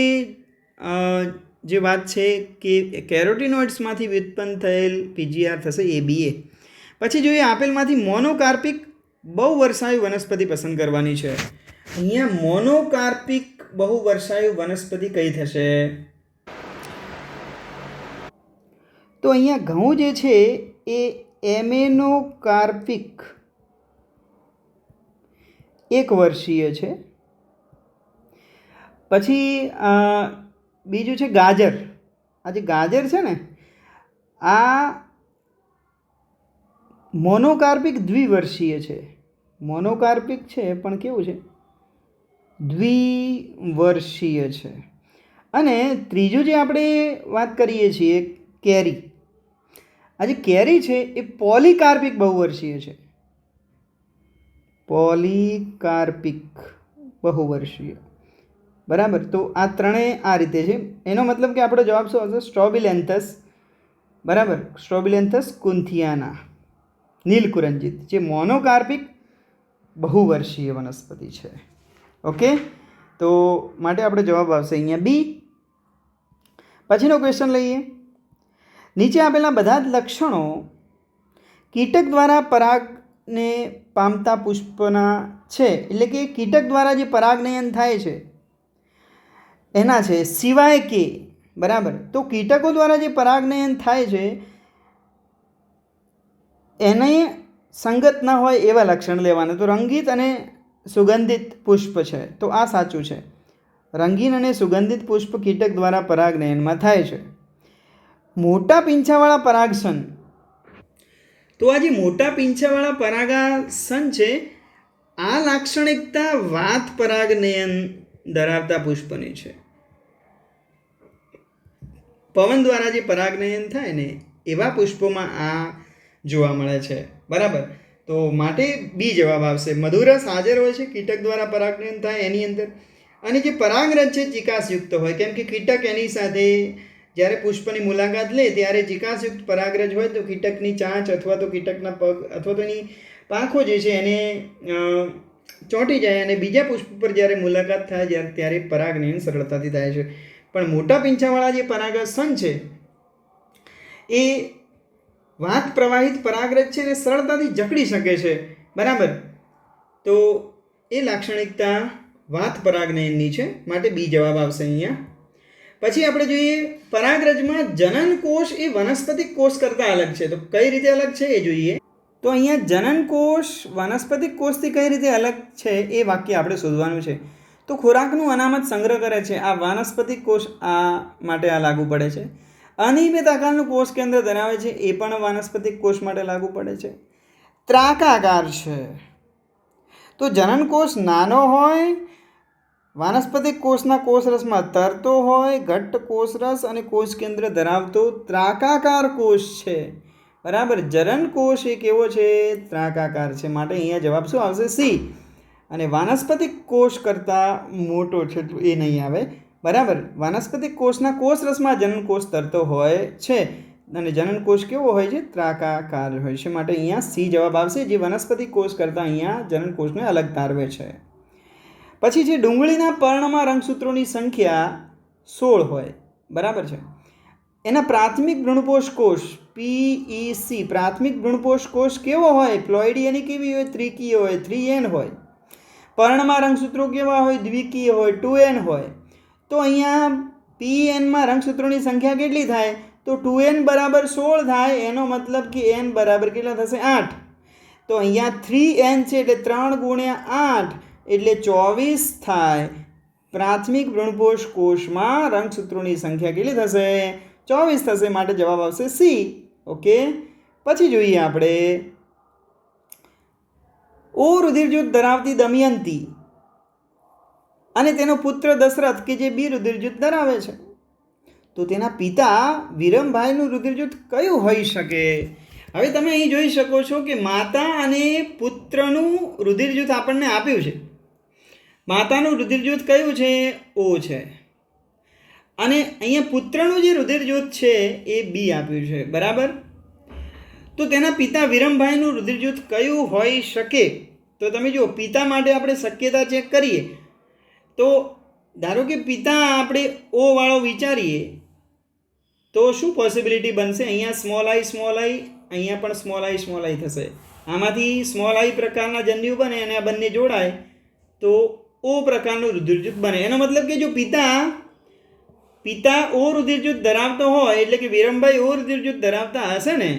[SPEAKER 1] જે વાત છે કે કેરોટીનોઇડ્સમાંથી વ્યુત્પન્ન થયેલ PGR થશે ABA. પછી જોઈએ આપેલમાંથી મોનોકાર્પિક બહુવર્ષાયુ વનસ્પતિ પસંદ કરવાની છે. અહીંયા મોનોકાર્પિક બહુવર્ષાયુ વનસ્પતિ કઈ થશે? તો અહીંયા ઘઉં જે છે એ એમેનોકાર્પિક 1 વર્ષીય છે. પછી બીજું છે ગાજર. આ જે ગાજર છે ને, આ મોનોકાર્પિક દ્વિવર્ષીય છે. મોનોકાર્પિક છે પણ કેવું છે? દ્વિવર્ષીય છે. અને ત્રીજું જે આપણે વાત કરીએ છીએ કેરી, આ જે કેરી છે એ પોલીકાર્પિક બહુવર્ષીય છે. પોલીકાર્પિક બહુવર્ષીય, બરાબર. તો આ ત્રણેય આ રીતે છે. એનો મતલબ કે આપણો જવાબ શું આવશે? સ્ટ્રોબિલેન્થસ, બરાબર. સ્ટ્રોબિલેન્થસ કુન્થિયાના નીલકુરંજિત, જે મોનોકાર્પિક બહુવર્ષીય વનસ્પતિ છે. ઓકે. તો માટે આપણો જવાબ આવશે અહીંયા B. પછીનો ક્વેશ્ચન લઈએ. નીચે આપેલા બધા જ લક્ષણો કીટક દ્વારા પરાગને પામતા પુષ્પના છે, એટલે કે કીટક દ્વારા જે પરાગનયન થાય છે એના છે, સિવાય કે, બરાબર. તો કીટકો દ્વારા જે પરાગનયન થાય છે એને સંગત ન હોય એવા લક્ષણ લેવાના. તો રંગીત અને સુગંધિત પુષ્પ છે, તો આ સાચું છે. રંગીન અને સુગંધિત પુષ્પ કીટક દ્વારા પરાગનયનમાં થાય છે. મોટા પીંછાવાળા પરાગસન. તો આ જે મોટા પીંછાવાળા પરાગાસન છે, આ લાક્ષણિકતા વાત પરાગનયન ધરાવતા પુષ્પની છે. પવન દ્વારા જે પરાગનયન થાય ને એવા પુષ્પોમાં આ જોવા મળે છે. બરાબર, તો માટે બી જવાબ આવશે. મધુરસ હાજર હોય છે કીટક દ્વારા પરાગનયન થાય એની અંદર, અને જે પરાગરજ છે ચિકાસયુક્ત હોય, કેમ કે કીટક એની સાથે જ્યારે પુષ્પની મુલાકાત લે ત્યારે ચિકાસયુક્ત પરાગરજ હોય તો કીટકની ચાંચ અથવા તો કીટકના પગ અથવા તો એની પાંખો જે છે એને ચોંટી જાય અને બીજા પુષ્પ પર જ્યારે મુલાકાત થાય ત્યારે પરાગનયન સરળતાથી થાય છે. પણ મોટા પીંછાવાળા જે પરાગસ્તન છે એ વાત પ્રવાહિત પરાગરજ છે ને સરળતાથી જકડી શકે છે. બરાબર, તો એ લાક્ષણિકતા વાત પરાગનયનની છે, માટે બી જવાબ આવશે અહીંયા. પછી આપણે જોઈએ પરાગરજમાં જનન કોષ એ વનસ્પતિક કોષ કરતાં અલગ છે. તો કઈ રીતે અલગ છે એ જોઈએ. તો અહીંયા જનન કોષ વનસ્પતિક કોષથી કઈ રીતે અલગ છે એ વાક્ય આપણે શોધવાનું છે. તો ખોરાકનું અનામત સંગ્રહ કરે છે, આ વાનસ્પતિક કોષ આ માટે આ લાગુ પડે છે. અનિયમિત આકારનું કોષ કેન્દ્ર ધરાવે છે, એ પણ વાનસ્પતિક કોષ માટે લાગુ પડે છે. ત્રાકાકાર છે, તો જનન કોષ નાનો હોય, વાનસ્પતિક કોષના કોષરસમાં તરતો હોય, ઘટ્ટ કોષરસ અને કોષ કેન્દ્ર ધરાવતો ત્રાકાકાર કોષ છે. બરાબર, જનન કોષ એ કેવો છે? ત્રાકાકાર છે, માટે અહીંયા જવાબ શું આવશે? સી. અને વાનસ્પતિક કોષ કરતાં મોટો છે તો એ નહીં આવે. બરાબર, વાનસ્પતિક કોષના કોષરસમાં જનન કોષ તરતો હોય છે અને જનન કોષ કેવો હોય છે? ત્રાકાકાર હોય છે, માટે અહીંયા સી જવાબ આવશે, જે વનસ્પતિક કોષ કરતાં અહીંયા જનન કોષને અલગ તારવે છે. પછી છે ડુંગળીના પર્ણમાં રંગસૂત્રોની સંખ્યા 16 હોય. બરાબર છે, એના પ્રાથમિક ભ્રૂણપોષ કોષ PEC પ્રાથમિક ભ્રૂણપોષ કોષ કેવો હોય? પ્લોઇડી એની કેવી હોય? ત્રિકીય હોય, 3N હોય. પર્ણમાં રંગસૂત્રો કેવા હોય? દ્વિકીય હોય, 2N હોય. તો અહીંયા PN માં રંગસૂત્રોની સંખ્યા કેટલી થાય? તો 2N બરાબર 16 થાય. એનો મતલબ કે N બરાબર કેટલા થશે? 8. તો અહીંયા 3N છે એટલે 3 ગુણ્યા 8 એટલે 24 થાય. પ્રાથમિક ભ્રૂણપોષ કોષમાં રંગસૂત્રોની સંખ્યા કેટલી થશે? 24 થશે, માટે જવાબ આવશે સી. ઓકે, પછી જોઈએ આપણે ઓ રુધિરજૂથ ધરાવતી દમયંતી અને તેનો પુત્ર દશરથ કે જે બી રુધિરજૂથ ધરાવે છે, તો તેના પિતા વિરમભાઈનું રુધિરજૂથ કયું હોઈ શકે? હવે તમે અહીં જોઈ શકો છો કે માતા અને પુત્રનું રુધિરજૂથ આપણને આપ્યું છે. માતાનું રુધિરજૂથ કયું છે? ઓ છે. અને અહીંયા પુત્રનું જે રુધિરજૂથ છે એ બી આપ્યું છે. બરાબર, તો તેના પિતા વિરમભાઈનું રુધિરજૂથ કયું હોઈ શકે? તો તમે જુઓ, પિતા માટે આપણે શક્યતા ચેક કરીએ તો ધારો કે પિતા આપણે ઓ વાળો વિચારીએ તો શું પોસિબિલિટી બનશે? અહીંયા સ્મોલ આઈ, અહીંયા પણ સ્મોલ આઈ થશે. આમાંથી સ્મોલ આઈ પ્રકારના જન્યુ બને અને આ બંને જોડાય તો ઓ પ્રકારનું રુધિરજૂથ બને. એનો મતલબ કે જો પિતા ઓ રુધિરજૂથ ધરાવતો હોય એટલે કે વિરમભાઈ ઓ રુધિરજૂથ ધરાવતા હશે ને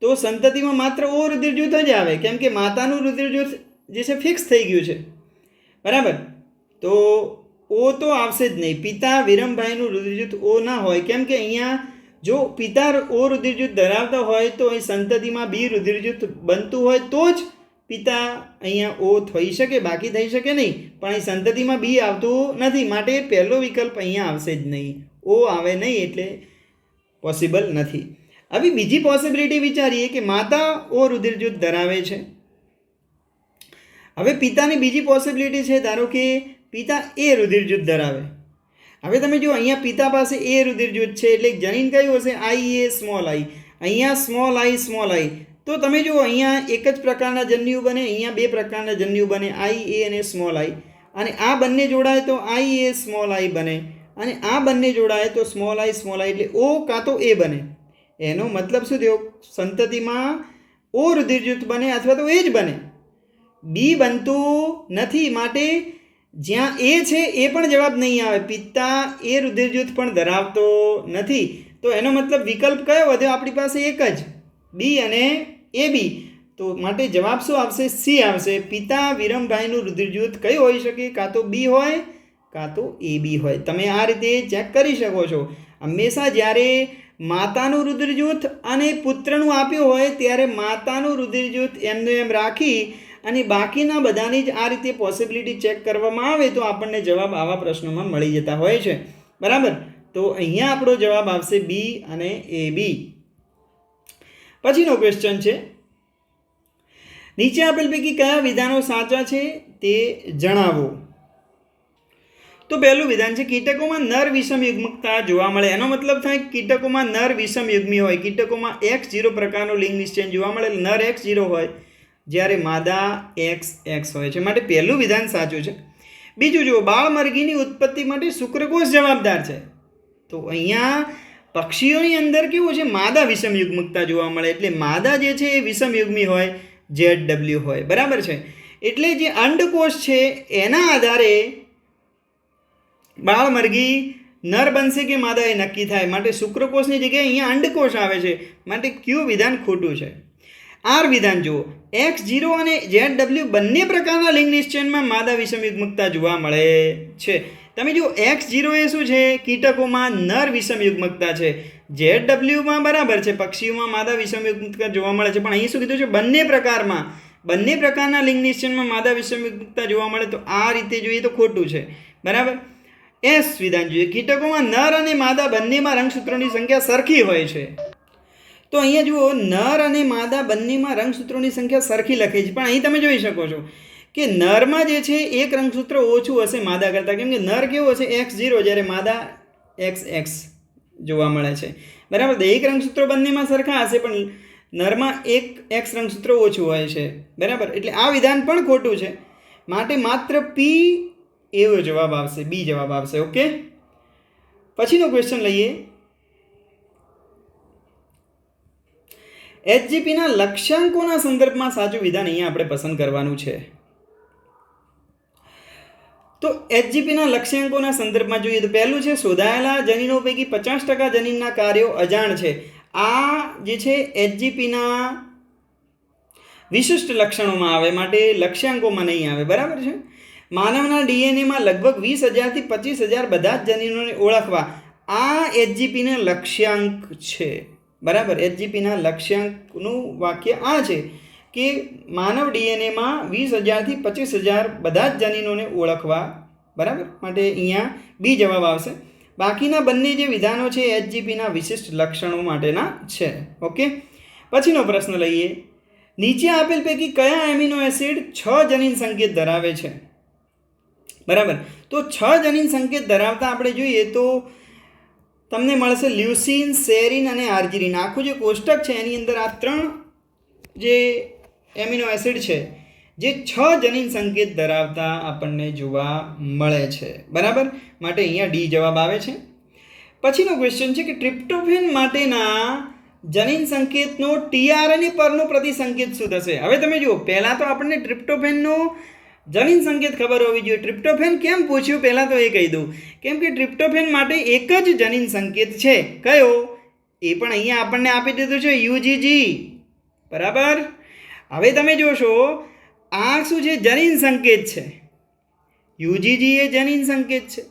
[SPEAKER 1] તો સંતતિમાં માત્ર ઓ રુધિરજૂથ જ આવે, કેમ કે માતાનું રુધિરજૂથ જે છે ફિક્સ થઈ ગયું છે. બરાબર, તો ઓ તો આવશે જ નહીં. પિતા વિરમભાઈનું રુધિરજૂથ ઓ ના હોય, કેમ કે અહીંયા જો પિતા ઓ રુધિરજૂથ ધરાવતા હોય તો અહીં સંતતિમાં બી રુધિરજૂથ બનતું હોય તો જ પિતા અહીંયા ઓ થઈ શકે, બાકી થઈ શકે નહીં. પણ અહીં સંતતિમાં બી આવતું નથી, માટે પહેલો વિકલ્પ અહીંયા આવશે જ નહીં. ઓ આવે નહીં એટલે પોસિબલ નથી. હવે બીજી પોસિબિલિટી વિચારીએ કે માતા ઓ રુધિરજૂથ ધરાવે છે. હવે પિતાની બીજી પોસિબિલિટી છે, ધારો કે પિતા એ રુધિરજૂથ ધરાવે. હવે તમે જો અહીંયા પિતા પાસે એ રુધિરજૂથ છે એટલે જનીન કયું હશે? આઈ એ સ્મોલ આઈ. અહીંયા સ્મોલ આઈ. તો તમે જુઓ, અહીંયા એક જ પ્રકારના જન્યુ બને, અહીંયા બે પ્રકારના જન્યુ બને, આઈ એ અને સ્મોલ આઈ. અને આ બંને જોડાય તો આઈ એ સ્મોલ આઈ બને, અને આ બંને જોડાય તો સ્મોલ આઈ એટલે ઓ કાં તો એ બને. એનો મતલબ શું થયો? સંતતિમાં ઓ રુધિરજૂથ બને અથવા તો એ જ બને, બી બનતું નથી. માટે જ્યાં એ છે એ પણ જવાબ નહીં આવે. પિતા એ રુધિરજૂથ પણ ધરાવતો નથી, તો એનો મતલબ વિકલ્પ કયો વધ્યો? આપણી પાસે એક જ, બી અને એ બી. તો માટે જવાબ શું આવશે? સી આવશે. પિતા વિરમભાઈનું રુધિરજૂથ કયું હોઈ શકે? કાં તો બી હોય કાં તો એ બી હોય. તમે આ રીતે ચેક કરી શકો છો. હંમેશા જ્યારે માતાનું રુધિરજૂથ અને પુત્રનું આપ્યું હોય ત્યારે માતાનું રુધિરજૂથ એમનું એમ રાખી અને બાકીના બધાની જ આ રીતે પોસિબિલિટી ચેક કરવામાં આવે તો આપણને જવાબ આવા પ્રશ્નોમાં મળી જતા હોય છે. બરાબર. તો અહીંયા આપણો જવાબ આવશે બી અને એ બી. પછીનો ક્વેશ્ચન છે, નીચે આપેલ પૈકી કયા વિધાનો સાચા છે તે જણાવો. તો પહેલું વિધાન છે, કીટકોમાં નર વિષમ યુગ્મકતા જોવા મળે. એનો મતલબ થાય કીટકોમાં નર વિષમ યુગ્મી હોય. કીટકોમાં X0 પ્રકારનો લિંગ નિશ્ચયન જોવા મળે. નર X0 હોય જ્યારે માદા XX હોય છે. માટે પહેલું વિધાન સાચું છે. બીજું જુઓ, બાળમરઘીની ઉત્પત્તિ માટે શુક્રકોષ જવાબદાર છે. તો અહીંયા પક્ષીઓની અંદર કેવું છે, માદા વિષમ યુગ્મકતા જોવા મળે. એટલે માદા જે છે એ વિષમ યુગ્મી હોય, ZW હોય. બરાબર છે. એટલે જે અંડકોષ છે એના આધારે બાળમરઘી નર બનશે કે માદા એ નક્કી થાય. માટે શુક્રકોષની જગ્યાએ અહીંયા અંડકોષ આવે છે. માટે ક્યુ વિધાન ખોટું છે. આર વિધાન જુઓ, X0 અને ZW બંને પ્રકારના લિંગ નિશ્ચયનમાં માદા વિષમ યુગ્મકતા જોવા મળે છે. તમે જુઓ, X0 એ શું છે, કીટકોમાં નર વિષમ યુગ્મકતા છે. ZW બરાબર છે, પક્ષીઓમાં માદા વિષમ યુગ્મકતા જોવા મળે છે. પણ અહીં શું કીધું છે, બંને પ્રકારના લિંગ નિશ્ચયનમાં માદા વિષમ યુગ્મકતા જોવા મળે. તો આ રીતે જોઈએ તો ખોટું છે. બરાબર. એસ વિધાન જોઈએ, કીટકોમાં નર અને માદા બંનેમાં રંગસૂત્રોની સંખ્યા સરખી હોય છે. તો અહીંયા જુઓ, નર અને માદા બંનેમાં રંગસૂત્રોની સંખ્યા સરખી લખી છે. પણ અહીં તમે જોઈ શકો છો કે નરમાં જે છે એક રંગસૂત્ર ઓછું હશે માદા કરતાં. કેમ કે નર કેવું હશે X0 જ્યારે માદા XX જોવા મળે છે. બરાબર. એક રંગસૂત્રો બંનેમાં સરખા હશે પણ નરમાં એક X રંગસૂત્ર ઓછું હોય છે. બરાબર. એટલે આ વિધાન પણ ખોટું છે. માટે માત્ર પી એવો જવાબ આવશે, બી જવાબ આવશે. ઓકે. પછીનો ક્વેશ્ચન લઈએ, HGPના લક્ષ્યાંકોના સંદર્ભમાં સાચું વિધાન અહીંયા આપણે પસંદ કરવાનું છે. તો HGPના લક્ષ્યાંકોના સંદર્ભમાં જોઈએ તો પહેલું છે, શોધાયેલા જનીનો પૈકી 50% જનીનના કાર્યો અજાણ છે. આ જે છે HGPના વિશિષ્ટ લક્ષણોમાં આવે, માટે લક્ષ્યાંકોમાં નહીં આવે. બરાબર છે. માનવના DNAમાં લગભગ 20,000 થી 25,000 બધા જ જનીનોને ઓળખવા, આ HGPના લક્ષ્યાંક છે. બરાબર. HGPના લક્ષ્યાંકનું વાક્ય આ છે કે માનવ DNAમાં 20,000 થી 25,000 બધા જ જનીનોને ઓળખવા. બરાબર. માટે અહીંયા બી જવાબ આવશે. બાકીના બંને જે વિધાનો છે HGPના વિશિષ્ટ લક્ષણો માટેના છે. ઓકે. પછીનો પ્રશ્ન લઈએ, નીચે આપેલ પૈકી કયા એમિનો એસિડ 6 જનીન સંકેત ધરાવે છે. બરાબર. તો 6 જનીન સંકેત ધરાવતા આપણે જોઈએ તો તમને મળશે લ્યુસીન, સેરીન અને આર્જિનિન. આખું જે કોષ્ટક છે એની અંદર આ 3 જે એમિનો એસિડ છે જે 6 જનીન સંકેત ધરાવતા આપણને જોવા મળે છે. બરાબર. માટે અહીંયા ડી જવાબ આવે છે. પછીનો ક્વેશ્ચન છે કે ટ્રિપ્ટોફેન માટેના જનીન સંકેતનો tRNA પરનો પ્રતિસંકેત શું થશે. હવે તમે જુઓ, પહેલાં તો આપણને ટ્રિપ્ટોફેનનો જનીન સંકેત ખબર હોવી જોઈએ. ટ્રિપ્ટોફેન કેમ પૂછ્યું પહેલાં તો એ કહી દઉં. કેમ કે ટ્રિપ્ટોફેન માટે એક જ જનીન સંકેત છે. કયો? એ પણ અહીંયા આપણને આપી દીધું છે, UGG. બરાબર. હવે તમે જોશો, આ શું છે, જનીન સંકેત છે. UGG એ જનીન સંકેત છે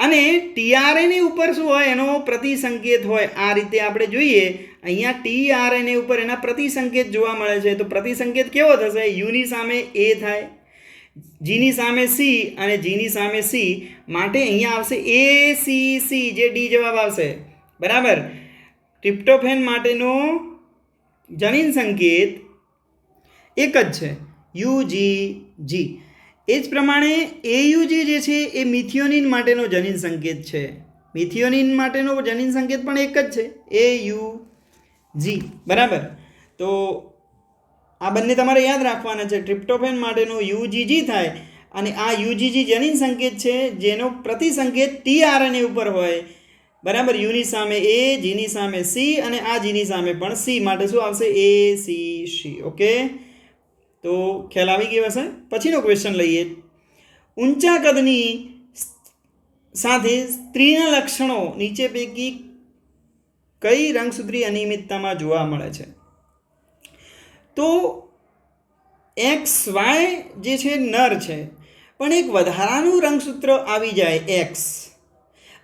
[SPEAKER 1] અને tRNA ઉપર શું હોય, એનો પ્રતિસંકેત હોય. આ રીતે આપણે જોઈએ, અહીંયા tRNA ઉપર એના પ્રતિસંકેત જોવા મળે છે. તો પ્રતિસંકેત કેવો થશે? યુની સામે A થાય, જીની સામે C અને જીની સામે C. માટે અહીંયા આવશે ACC, જે ડી જવાબ આવશે. બરાબર. ટ્રિપ્ટોફેન માટેનો જનીન સંકેત એક જ છે, UGG. એ જ પ્રમાણે AUG જે છે એ મિથિયોનિન માટેનો જનીન સંકેત છે. મિથિયોનિન માટેનો જનીન સંકેત પણ એક જ છે, AUG. બરાબર. તો આ બંને તમારે યાદ રાખવાના છે. ટ્રિપ્ટોફેન માટેનો UGG થાય અને આ UGG જનીન સંકેત છે જેનો પ્રતિસંકેત tRNA ઉપર હોય. બરાબર. યુની સામે A, જીની સામે C અને આ જીની સામે પણ C. માટે શું આવશે? ACC. ઓકે. તો ખ્યાલ આવી ગયો હશે. પછીનો ક્વેશ્ચન લઈએ, ઊંચા કદની સાથે સ્ત્રીના લક્ષણો નીચે પૈકી કઈ રંગસૂત્રી અનિયમિતતામાં જોવા મળે છે. તો XY જે છે નર છે, પણ એક વધારાનું રંગસૂત્ર આવી જાય X,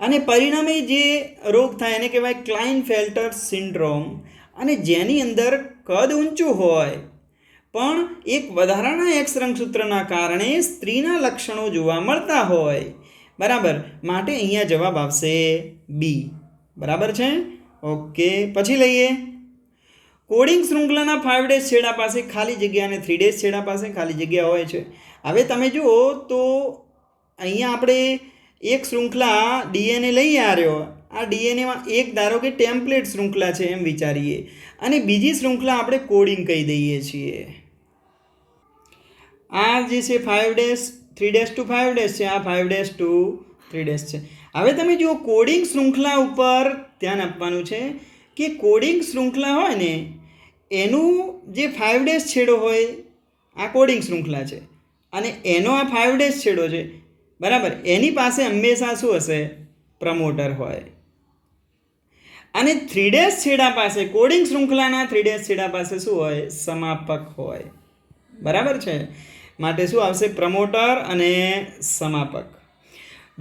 [SPEAKER 1] અને પરિણામે જે રોગ થાય એને કહેવાય ક્લાઇનફેલ્ટર સિન્ડ્રોમ. અને જેની અંદર કદ ઊંચું હોય પણ એક વધારાના એક્સ રંગસૂત્રના કારણે સ્ત્રીના લક્ષણો જોવા મળતા હોય. બરાબર, માટે અહીંયા જવાબ આવશે બી. બરાબર છે? ઓકે, પછી લઈએ કોડિંગ શૃંખલાના 5 ડેશ છેડા પાસે ખાલી જગ્યા અને 3 ડેશ છેડા પાસે ખાલી જગ્યા હોય છે. હવે તમે જુઓ તો અહીંયા આપણે એક શૃંખલા ડીએનએ લઈ આવ્યો. આ ડીએનએમાં એક ધારો કે ટેમ્પલેટ શૃંખલા છે એમ વિચારીએ, અને બીજી શૃંખલા આપણે કોડિંગ કહી દઈએ છીએ. આ જે છે 5 ડેશ 3 ડેશ ટુ 5 ડેશ છે, આ 5 ડેશ ટુ 3 ડેશ છે. હવે તમે જુઓ કોડિંગ શૃંખલા ઉપર ધ્યાન આપવાનું છે કે કોડિંગ શૃંખલા હોય ને એનું જે 5 ડેશ છેડો હોય, આ કોડિંગ શૃંખલા છે, અને એનો આ 5 ડેશ છેડો છે. બરાબર, એની પાસે હંમેશા શું હશે? પ્રમોટર હોય. અને 3 ડેશ છેડા પાસે, કોડિંગ શૃંખલાના 3 ડેશ છેડા પાસે શું હોય? સમાપક હોય. બરાબર છે? માટે શું આવશે? પ્રમોટર અને સમાપક.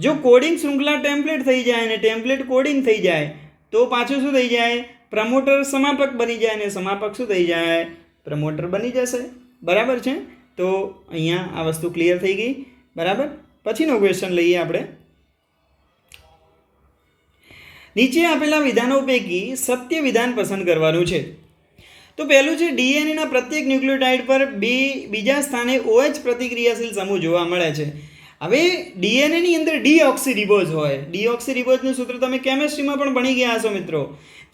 [SPEAKER 1] જો કોડિંગ શૃંખલા ટેમ્પલેટ થઈ જાય અને ટેમ્પલેટ કોડિંગ થઈ જાય તો પાછું શું થઈ જાય? પ્રમોટર સમાપક બની જાય, અને સમાપક શું થઈ જાય? પ્રમોટર બની જશે. બરાબર છે? તો અહીંયા આ વસ્તુ ક્લિયર થઈ ગઈ. બરાબર, પછીનો ક્વેશ્ચન લઈએ આપણે. નીચે આપેલા વિધાનો પૈકી સત્ય વિધાન પસંદ કરવાનું છે. તો પહેલું છે ડીએનએના પ્રત્યેક ન્યુક્લિયોટાઇડ પર બીજા સ્થાને OH પ્રતિક્રિયાશીલ સમૂહ જોવા મળે છે. હવે ડીએનએની અંદર ડીઓક્સીરિબોઝ હોય. ડીઓક્સીરિબોઝનું સૂત્ર તમે કેમેસ્ટ્રીમાં પણ ભણી ગયા હશો મિત્રો.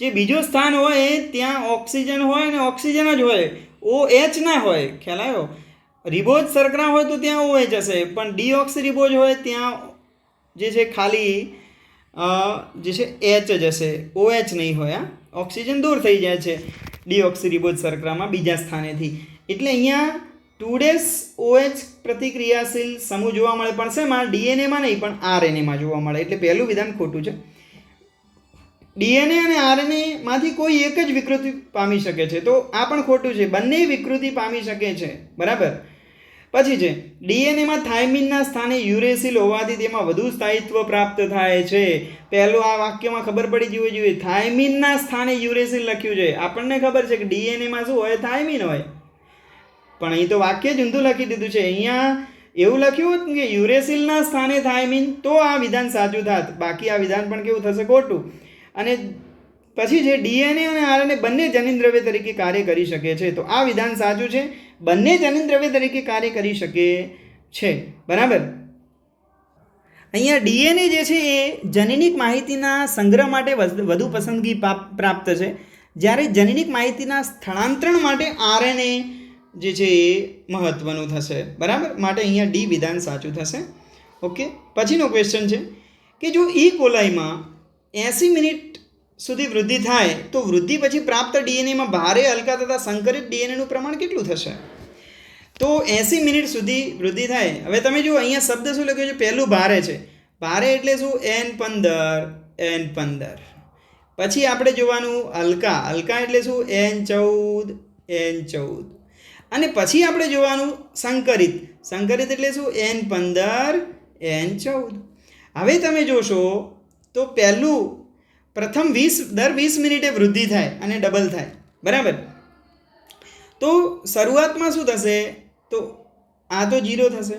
[SPEAKER 1] જે બીજો સ્થાન હોય ત્યાં ઓક્સિજન હોય અને ઓક્સિજન જ હોય, OH ના હોય. ખ્યાલ આવ્યો? રિબોઝ શર્કરા હોય તો ત્યાં OH હશે, પણ ડીઓક્સીરિબોઝ હોય ત્યાં જે છે ખાલી જે છે H જ હશે, OH નહીં હોય. ઓક્સિજન દૂર થઈ જાય છે ડીઓક્સીરિબોઝ શર્કરામાં બીજા સ્થાનેથી. એટલે અહીંયા 2 ડેશ OH પ્રતિક્રિયાશીલ સમૂહ જોવા મળે, પણ શેમાં? ડીએનએમાં નહીં, પણ આરએનએમાં જોવા મળે. એટલે પહેલું વિધાન ખોટું છે. ડીએનએ અને આરએનએ માંથી કોઈ એક જ વિકૃતિ પામી શકે છે, તો આ પણ ખોટું છે. બંને વિકૃતિ પામી શકે છે. બરાબર. પછી છે ડીએનએમાં થાઇમિનના સ્થાને યુરેસિલ હોવાથી તેમાં વધુ સ્થાયિત્વ પ્રાપ્ત થાય છે. પહેલું આ વાક્યમાં ખબર પડી જવી જોઈએ. થાઇમિનના સ્થાને યુરેસિલ લખ્યું છે. આપણને ખબર છે કે ડીએનએમાં શું હોય? થાઇમિન હોય. પણ અહીં તો વાક્ય જ ઊંધું લખી દીધું છે. અહીંયા એવું લખ્યું હોત કે યુરેસિલના સ્થાને થાઇમિન, તો આ વિધાન સાચું થાત. બાકી આ વિધાન પણ કેવું થશે? ખોટું. અને પછી છે ડીએનએ અને આરએનએ બંને જનીનદ્રવ્ય તરીકે કાર્ય કરી શકે છે. તો આ વિધાન સાચું છે. બંને જનીનદ્રવ્ય તરીકે કાર્ય કરી શકે છે. બરાબર. અહીંયા ડીએનએ જે છે એ જનીનિક માહિતીના સંગ્રહ માટે વધુ પસંદગી પ્રાપ્ત છે, જ્યારે જનીનિક માહિતીના સ્થળાંતરણ માટે આરએનએ જે છે એ મહત્વનું થશે. બરાબર, માટે અહીંયા ડી વિધાન સાચું થશે. ઓકે, પછીનો ક્વેશ્ચન છે કે જો ઈ કોલાઈમાં 80 મિનિટ સુધી વૃદ્ધિ થાય તો વૃદ્ધિ પછી પ્રાપ્ત ડીએનએમાં ભારે, હલકા તથા સંકરિત ડીએનએનું પ્રમાણ કેટલું થશે? તો 80 મિનિટ સુધી વૃદ્ધિ થાય. હવે તમે જુઓ અહીંયા શબ્દ શું લખ્યો છે? પહેલું ભારે છે. ભારે એટલે શું? N15. પછી આપણે જોવાનું હલકા. હલકા એટલે શું? N14. અને પછી આપણે જોવાનું સંકરિત. સંકરિત એટલે શું? N15, N14. હવે તમે જોશો તો પહેલું પ્રથમ દર 20 મિનિટે વૃદ્ધિ થાય અને ડબલ થાય. બરાબર. તો શરૂઆતમાં શું થશે? તો આ તો 0 થશે.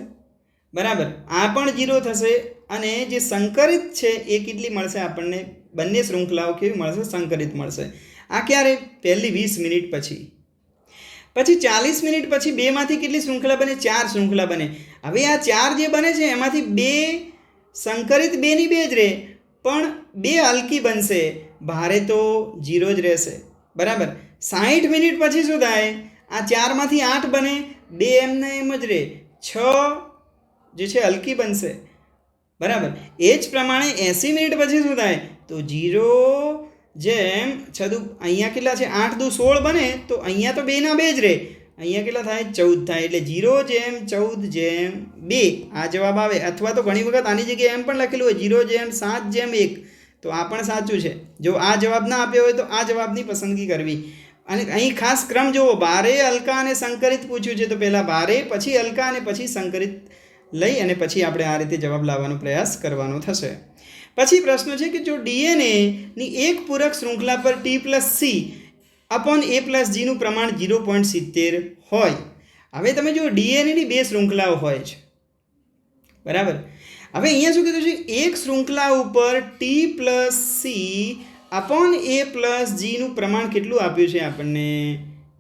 [SPEAKER 1] બરાબર, આ પણ 0 થશે. અને જે સંકરિત છે એ કેટલી મળશે આપણને? બંને શૃંખલાઓ કેવી મળશે? સંકરિત મળશે. આ ક્યારે? પહેલી 20 મિનિટ પછી. પછી 40 મિનિટ પછી બેમાંથી કેટલી શૃંખલા બને? 4 શૃંખલા બને. હવે આ 4 જે બને છે એમાંથી 2 સંકરિત, 2 ની 2 જ રહે, પણ 2 હલકી બનશે. ભારે તો 0 જ રહેશે. બરાબર. 60 મિનિટ પછી શું થાય? આ 4માંથી 8 બને, 2 એમને એમ જ રહે, 6 જે છે હલકી બનશે. બરાબર. એ જ પ્રમાણે 80 મિનિટ પછી શું થાય? તો 0 જેમ 6 અહીંયા કેટલા છે? 8 દુ 16 બને, તો અહીંયા તો 2 ના 2 જ રહે, અહીંયા કેટલા થાય? 14 થાય. એટલે 0 જેમ 14 જેમ 2 આ જવાબ આવે. અથવા તો ઘણી વખત આની જગ્યાએ એમ પણ લખેલું હોય 0 જેમ 7 જેમ 1, તો આ પણ સાચું છે. જો આ જવાબ ના આપ્યો હોય તો આ જવાબની પસંદગી કરવી. અને અહીં ખાસ ક્રમ જુઓ, ભારે, હલકા અને સંકરિત પૂછ્યું છે, તો પહેલાં ભારે, પછી હલકા અને પછી સંકરિત લઈ અને પછી આપણે આ રીતે જવાબ લાવવાનો પ્રયાસ કરવાનો થશે. પછી પ્રશ્ન છે કે જો ડીએનએની એક પૂરક શૃંખલા પર T+C अपॉन ए प्लस जीનું પ્રમાણ 0.70 હોય. હવે તમે જો ડીએનએની બે શૃંખલાઓ હોય છે, બરાબર. હવે અહીંયા શું કીધું છે, એક શૃંખલા ઉપર ટી પ્લસ સી अपॉन ए प्लस जीનું પ્રમાણ કેટલું આપ્યું છે આપણને?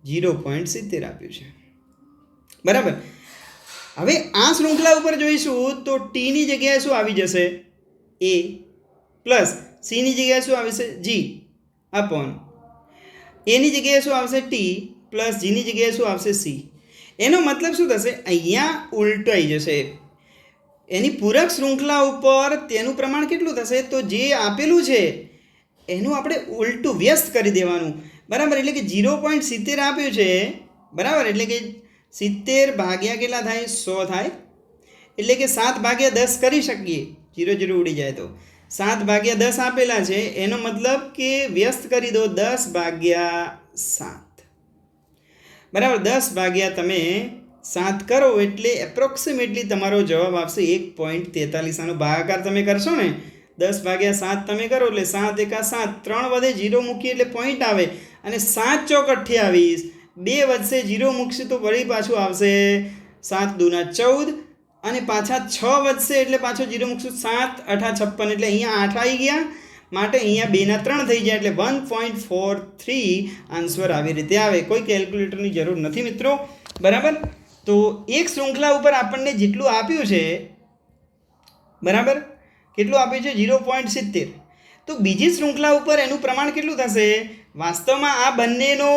[SPEAKER 1] 0.70 આપ્યું છે, બરાબર. હવે આ શૃંખલા ઉપર જોઈશું તો ટીની જગ્યાએ શું આવી જશે? એ પ્લસ સીની જગ્યાએ શું આવશે? જી अपॉन એની જગ્યાએ શું આવશે? ટી પ્લસ જીની જગ્યાએ શું આવશે? સી. એનો મતલબ શું થશે? અહીંયા ઉલટાઈ જશે. એની પૂરક શૃંખલા ઉપર તેનું પ્રમાણ કેટલું થશે? તો જે આપેલું છે એનું આપણે ઉલટું વ્યસ્ત કરી દેવાનું, બરાબર. એટલે કે 0.70 આપ્યું છે, બરાબર. એટલે કે 70 ભાગ્યા કેટલા થાય? 100 થાય. એટલે કે 7/10 કરી શકીએ, 0 ઉડી જાય તો 7/10 આપેલા છે, એનો મતલબ કે વ્યસ્ત કરી દો 10/7, બરાબર. 10 તમે 7 કરો એટલે એપ્રોક્સિમેટલી તમારો જવાબ આવશે 1.43. આનો ભાગાકાર તમે કરશો ને, 10/7 તમે કરો એટલે 7 × 7, 3 વધે 0 મૂકીએ એટલે પોઈન્ટ આવે, અને 7 × 28, 2 વધશે 0 મૂકશે તો વળી પાછું આવશે 7 × 2 = 14, અને પાછા 6 વધશે એટલે પાછો 0 મૂકશું, 7 × 8 = 56. એટલે અહીંયા 8 આવી ગયા, માટે અહીંયા 2 ના 3 થઈ જાય એટલે 1.43 આન્સર આવી રીતે આવે. કોઈ કેલ્ક્યુલેટરની જરૂર નથી મિત્રો, બરાબર. તો એક શૃંખલા ઉપર આપણને જેટલું આપ્યું છે, બરાબર, કેટલું આપ્યું છે? 0.70. તો બીજી શૃંખલા ઉપર એનું પ્રમાણ કેટલું થશે? વાસ્તવમાં આ બંનેનો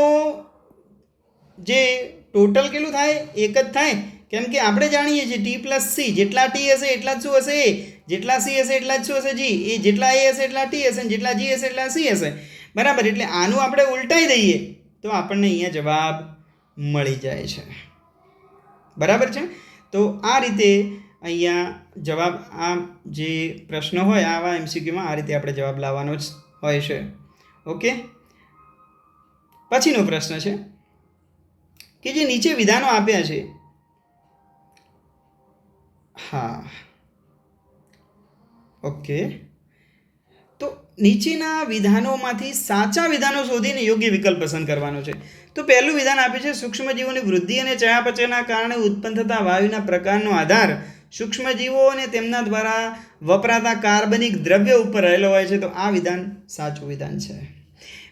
[SPEAKER 1] જે ટોટલ કેટલું થાય? એક જ થાય, કેમ કે આપણે જાણીએ છીએ ટી પ્લસ સી, જેટલા ટી હશે એટલા જ શું હશે? એ. જેટલા સી હશે એટલા જ શું હશે? જી. એ જેટલા એ હશે એટલા ટી હશે, અને જેટલા જી હશે એટલા સી હશે, બરાબર. એટલે આનું આપણે ઉલટાઈ દઈએ તો આપણને અહીંયા જવાબ મળી જાય છે, બરાબર છે. તો આ રીતે અહીંયા જવાબ, આ જે પ્રશ્ન હોય આવા એમસીક્યુમાં આ રીતે આપણે જવાબ લાવવાનો જ હોય છે. ઓકે. પછીનો પ્રશ્ન છે કે જે નીચે વિધાનો આપ્યા છે, હા, ઓકે. તો નીચેના વિધાનોમાંથી સાચા વિધાનો શોધીને યોગ્ય વિકલ્પ પસંદ કરવાનો છે. તો પહેલું વિધાન આપ્યું છે, સૂક્ષ્મજીવોની વૃદ્ધિ અને ચયાપચયના કારણે ઉત્પન્ન થતા વાયુના પ્રકારનો આધાર સૂક્ષ્મજીવો અને તેમના દ્વારા વપરાતા કાર્બનિક દ્રવ્ય ઉપર રહેલો હોય છે. તો આ વિધાન સાચું વિધાન છે.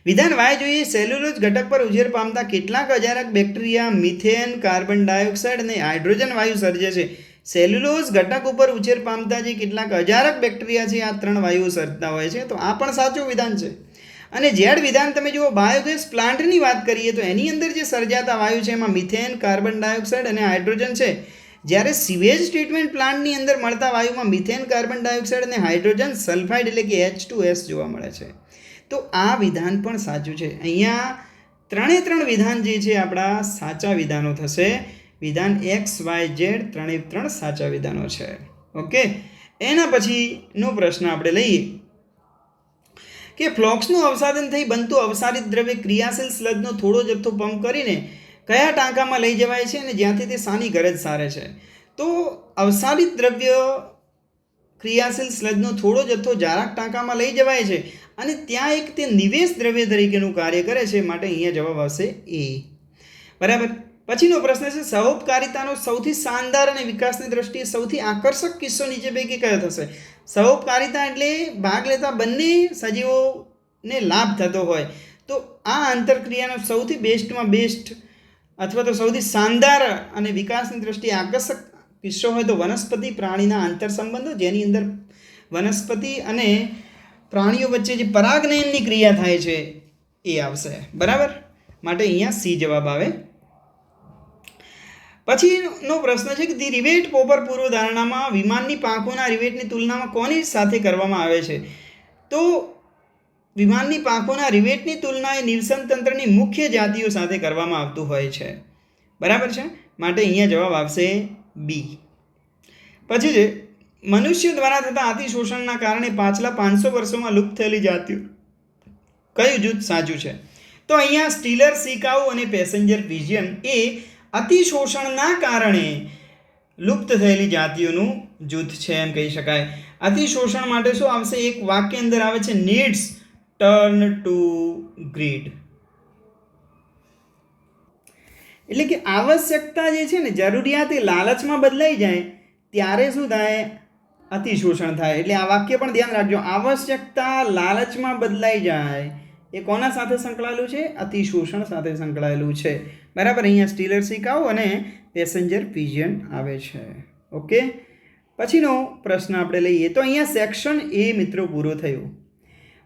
[SPEAKER 1] વિધાન વાય જોઈએ, સેલ્યુલોઝ ઘટક પર ઉછેર પામતા કેટલાક અજારક બેક્ટેરિયા મિથેન, કાર્બન ડાયોક્સાઇડ અને હાઇડ્રોજન વાયુ સર્જે છે. સેલ્યુલોઝ ઘટક ઉપર ઉછેર પામતા જે કેટલાક અજારક બેક્ટેરિયા છે, આ 3 વાયુઓ સર્જતા હોય છે. તો આ પણ સાચું વિધાન છે. અને ઝેડ વિધાન તમે જુઓ, બાયોગેસ પ્લાન્ટની વાત કરીએ તો એની અંદર જે સર્જાતા વાયુ છે એમાં મિથેન, કાર્બન ડાયોક્સાઇડ અને હાઇડ્રોજન છે. જ્યારે સિવેજ ટ્રીટમેન્ટ પ્લાન્ટની અંદર મળતા વાયુમાં મિથેન, કાર્બન ડાયોક્સાઇડ અને હાઇડ્રોજન સલ્ફાઇડ એટલે કે H2S જોવા મળે છે. તો આ વિધાન પણ સાચું છે. અહીંયા 3 વિધાન જે છે આપણા સાચા વિધાનો થશે. વિધાન XYZ 3 સાચા વિધાનો છે. ઓકે. એના પછીનો પ્રશ્ન આપણે લઈએ કે ફ્લોક્સનું અવસાદન થઈ બનતું અવસારિત દ્રવ્ય ક્રિયાશીલ સ્લજનો થોડો જથ્થો પંપ કરીને કયા ટાંકામાં લઈ જવાય છે અને જ્યાંથી તે શાની ગરજ સારે છે? તો અવસારિત દ્રવ્ય ક્રિયાશીલ સ્લજનો થોડો જથ્થો જારક ટાંકામાં લઈ જવાય છે અને ત્યાં એક તે નિવેશ દ્રવ્ય તરીકેનું કાર્ય કરે છે, માટે અહીંયા જવાબ આવશે એ, બરાબર. પછીનો પ્રશ્ન છે, સહઉપકારિતાનો સૌથી શાનદાર અને વિકાસની દ્રષ્ટિએ સૌથી આકર્ષક કિસ્સો નીચે પૈકી કયો થશે? સહઉપકારિતા એટલે ભાગ લેતા બંને સજીવોને લાભ થતો હોય. તો આ આંતરક્રિયાનો સૌથી બેસ્ટમાં બેસ્ટ અથવા તો સૌથી શાનદાર અને વિકાસની દ્રષ્ટિએ આકર્ષક કિસ્સો હોય તો વનસ્પતિ પ્રાણીના આંતર સંબંધો, જેની અંદર વનસ્પતિ અને પ્રાણીઓ વચ્ચે જે પરાગનયનની ક્રિયા થાય છે એ આવશે, બરાબર. માટે અહીંયા સી જવાબ આવે. પછીનો પ્રશ્ન છે કે ધી રિવેટ પોપર પૂર્વધારણામાં વિમાનની પાંખોના રિવેટની તુલનામાં કોની સાથે કરવામાં આવે છે? તો વિમાનની પાંખોના રિવેટની તુલના એ નિવસન તંત્રની મુખ્ય જાતિઓ સાથે કરવામાં આવતું હોય છે, બરાબર છે. માટે અહીંયા જવાબ આવશે બી. પછી છે, મનુષ્ય દ્વારા થતા અતિશોષણના કારણે પાછલા 500 વર્ષોમાં લુપ્ત થયેલી જાતિઓ, કયું જૂથ સાચું છે? તો અહીંયા સ્ટીલર સિકાઉ અને પેસેન્જર પિજિયન એ અતિશોષણના કારણે લુપ્ત થયેલી જાતિઓનું જૂથ છે એમ કહી શકાય. અતિશોષણ માટે શું આવશે? એક વાક્ય અંદર આવે છે, નીડ્સ ટર્ન ટુ ગ્રીડ. એટલે કે આવશ્યકતા જે છે ને, જરૂરિયાત એ લાલચમાં બદલાઈ જાય ત્યારે શું થાય? અતિશોષણ થાય. એટલે આ વાક્ય પણ ધ્યાન રાખજો. આવશ્યકતા લાલચમાં બદલાઈ જાય એ કોના સાથે સંકળાયેલું છે? અતિશોષણ સાથે સંકળાયેલું છે. બરાબર. અહીંયા સ્ટીલર શીખાવ અને પેસેન્જર પિજન આવે છે. ઓકે. પછીનો પ્રશ્ન આપણે લઈએ તો અહીંયા સેક્શન એ મિત્રો પૂરું થયું.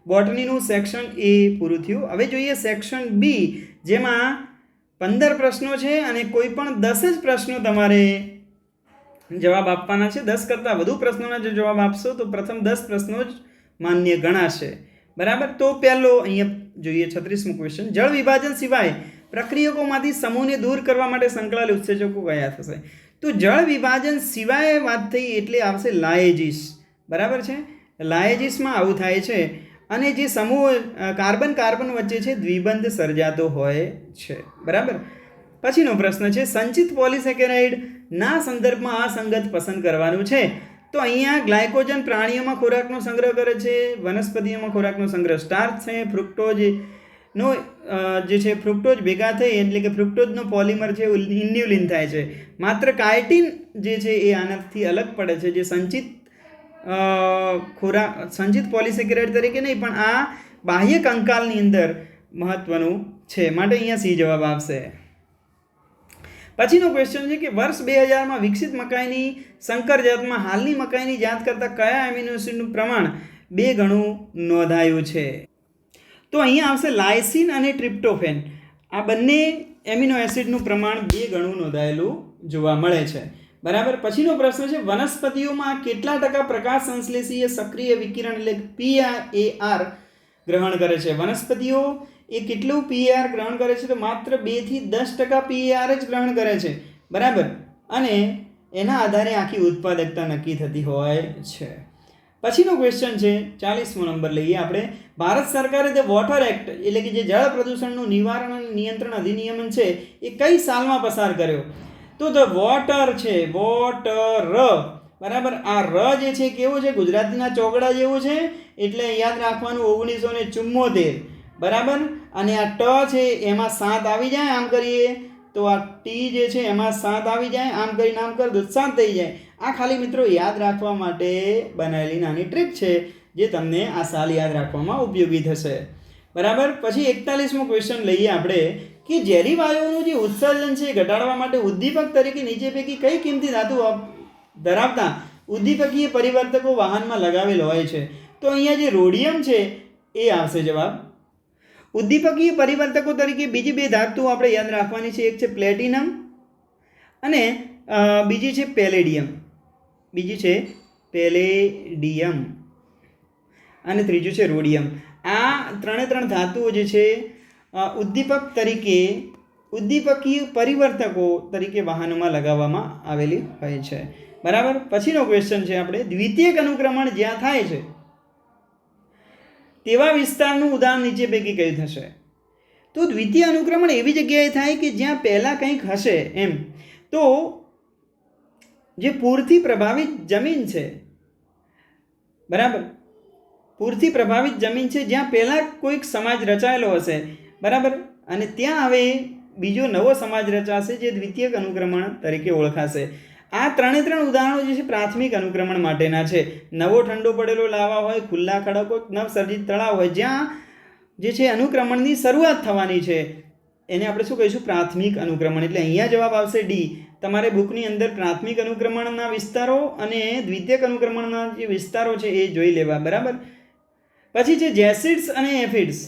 [SPEAKER 1] બોટનીનું સેક્શન એ પૂરું થયું. હવે જોઈએ સેક્શન બી, જેમાં 15 પ્રશ્નો છે અને કોઈ પણ 10 જ પ્રશ્નો તમારે જવાબ આપવાના છે. 10 કરતાં વધુ પ્રશ્નોના જો જવાબ આપશો તો પ્રથમ 10 પ્રશ્નો જ માન્ય ગણાશે. બરાબર. તો પહેલો અહીંયા જોઈએ 36મો ક્વેશ્ચન. જળ વિભાજન સિવાય પ્રક્રિયકોમાંથી સમૂહને દૂર કરવા માટે સંકળાયેલ ઉત્સેચકો કયા થશે? તો જળ વિભાજન સિવાય વાત થઈ એટલે આવશે લાએજીસ. બરાબર છે. લાએજીસમાં આવું થાય છે અને જે સમૂહ કાર્બન વચ્ચે છે દ્વિબંધ સર્જાતો હોય છે. બરાબર. પછીનો પ્રશ્ન છે સંચિત પોલિસેકેરાઇડ ના સંદર્ભમાં આ સંગત પસંદ કરવાનું છે. તો અહીંયા ગ્લાયકોજન પ્રાણીઓમાં ખોરાકનો સંગ્રહ કરે છે, વનસ્પતિઓમાં ખોરાકનો સંગ્રહ સ્ટાર્ચ છે, ફ્રુક્ટોઝનો જે છે ફ્રુક્ટોઝ ભેગા થઈ એટલે કે ફ્રુક્ટોઝનો પોલિમર છે ઇન્યુલિન થાય છે. માત્ર કાયટીન જે છે એ આનાથી અલગ પડે છે, જે સંચિત પોલિસેકેરાઇડ તરીકે નહીં પણ આ બાહ્ય કંકાલની અંદર મહત્વનું છે. માટે અહીંયા સી જવાબ આવશે. પછીનો ક્વેશ્ચન છે કે વર્ષ 2000માં વિકસિત મકાઈની સંકર જાતમાં હાલની મકાઈની જાત કરતાં કયા એમિનો એસિડનું પ્રમાણ 2 ગણું નોંધાયું છે? તો અહીંયા આવશે લાયસિન અને ટ્રિપ્ટોફેન. આ બંને એમિનો એસિડનું પ્રમાણ 2 ગણું નોંધાયેલું જોવા મળે છે. બરાબર. પછીનો પ્રશ્ન છે વનસ્પતિઓમાં કેટલા ટકા પ્રકાશ સંશ્લેષીય સક્રિય વિકિરણ એટલે PIR ગ્રહણ કરે છે? વનસ્પતિઓ એ કેટલું PIR ગ્રહણ કરે છે? તો માત્ર 2 થી 10% PIR જ ગ્રહણ કરે છે. બરાબર. અને એના આધારે આખી ઉત્પાદકતા નક્કી થતી હોય છે. પછીનો ક્વેશ્ચન છે 40મો નંબર લઈએ આપણે. ભારત સરકારે ધ વોટર એક્ટ એટલે કે જે જળ પ્રદૂષણનું નિવારણ અને નિયંત્રણ અધિનિયમ છે એ કઈ સાલમાં પસાર કર્યો? તો ધ વોટર છે, વોટર. બરાબર. આ ર જે છે કેવું છે? ગુજરાતીના ચોગડા જેવું છે એટલે યાદ રાખવાનું 1974. બરાબર. અને આ ટ છે એમાં 7 આવી જાય, આમ કરીએ તો આ ટી જે છે એમાં 7 આવી જાય, આમ કરીને આમ કર દો 7 થઈ જાય. આ ખાલી મિત્રો યાદ રાખવા માટે બનાવેલી નાની ટ્રીક છે જે તમને આ સાલ યાદ રાખવામાં ઉપયોગી થશે. બરાબર. પછી 41મો ક્વેશ્ચન લઈએ આપણે કે ઝેરી વાયુઓનું જે ઉત્સર્જન છે ઘટાડવા માટે ઉદ્દીપક તરીકે નીચે પૈકી કઈ કિંમતી ધાતુ ધરાવતા ઉદ્દીપકીય પરિવર્તકો વાહનમાં લગાવેલ હોય છે? તો અહીંયા જે રોડિયમ છે એ આવશે જવાબ. ઉદ્દીપકીય પરિવર્તકો તરીકે બીજી 2 ધાતુ આપણે યાદ રાખવાની છે. એક છે પ્લેટિનમ અને બીજી છે પેલેડિયમ. અને ત્રીજું છે રોડિયમ. આ 3 ધાતુઓ જે છે ઉદ્દીપકીય પરિવર્તકો તરીકે વાહનોમાં લગાવવામાં આવેલી હોય છે. બરાબર. પછીનો ક્વેશ્ચન છે આપણે દ્વિતીયક અનુક્રમણ જ્યાં થાય છે તેવા વિસ્તારનું ઉદાહરણ નીચે પૈકી કયું થશે? તો દ્વિતીય અનુક્રમણ એવી જગ્યાએ થાય કે જ્યાં પહેલાં કંઈક હશે એમ. તો જે પૂરથી પ્રભાવિત જમીન છે, બરાબર, પૂરથી પ્રભાવિત જમીન છે જ્યાં પહેલાં કોઈક સમાજ રચાયેલો હશે. બરાબર. અને ત્યાં હવે બીજો નવો સમાજ રચાશે જે દ્વિતીયક અનુક્રમણ તરીકે ઓળખાશે. આ 3 ઉદાહરણો જે છે પ્રાથમિક અનુક્રમણ માટેના છે. નવો ઠંડો પડેલો લાવા હોય, ખુલ્લા ખડકો, નવસર્જિત તળાવ હોય, જ્યાં જે છે અનુક્રમણની શરૂઆત થવાની છે એને આપણે શું કહીશું? પ્રાથમિક અનુક્રમણ. એટલે અહીંયા જવાબ આવશે ડી. તમારે બુકની અંદર પ્રાથમિક અનુક્રમણના વિસ્તારો અને દ્વિતીયક અનુક્રમણના જે વિસ્તારો છે એ જોઈ લેવા. બરાબર. પછી છે જેસિડ્સ અને એફિડ્સ.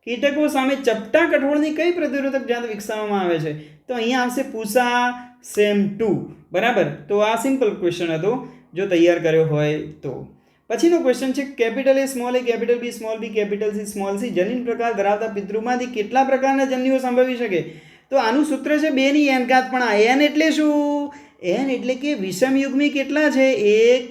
[SPEAKER 1] કીટકો સામે ચપટા કઠોળની કઈ પ્રતિરોધક જાત વિકસાવવામાં આવે છે? તો અહીંયા આવશે પૂસા સેમ 2. બરાબર. તો આ સિમ્પલ ક્વેશ્ચન હતો જો તૈયાર કર્યો હોય તો. પછીનો ક્વેશ્ચન છે capital A small A, capital B small B, capital C small C જનીન પ્રકાર ધરાવતા પિતૃમાંથી કેટલા પ્રકારના જન્યુઓ સંભવી શકે? તો આનું સૂત્ર છે 2 ની n ઘાત. પણ આ n એટલે શું? n એટલે કે વિષમ યુગ્મી કેટલા છે? 1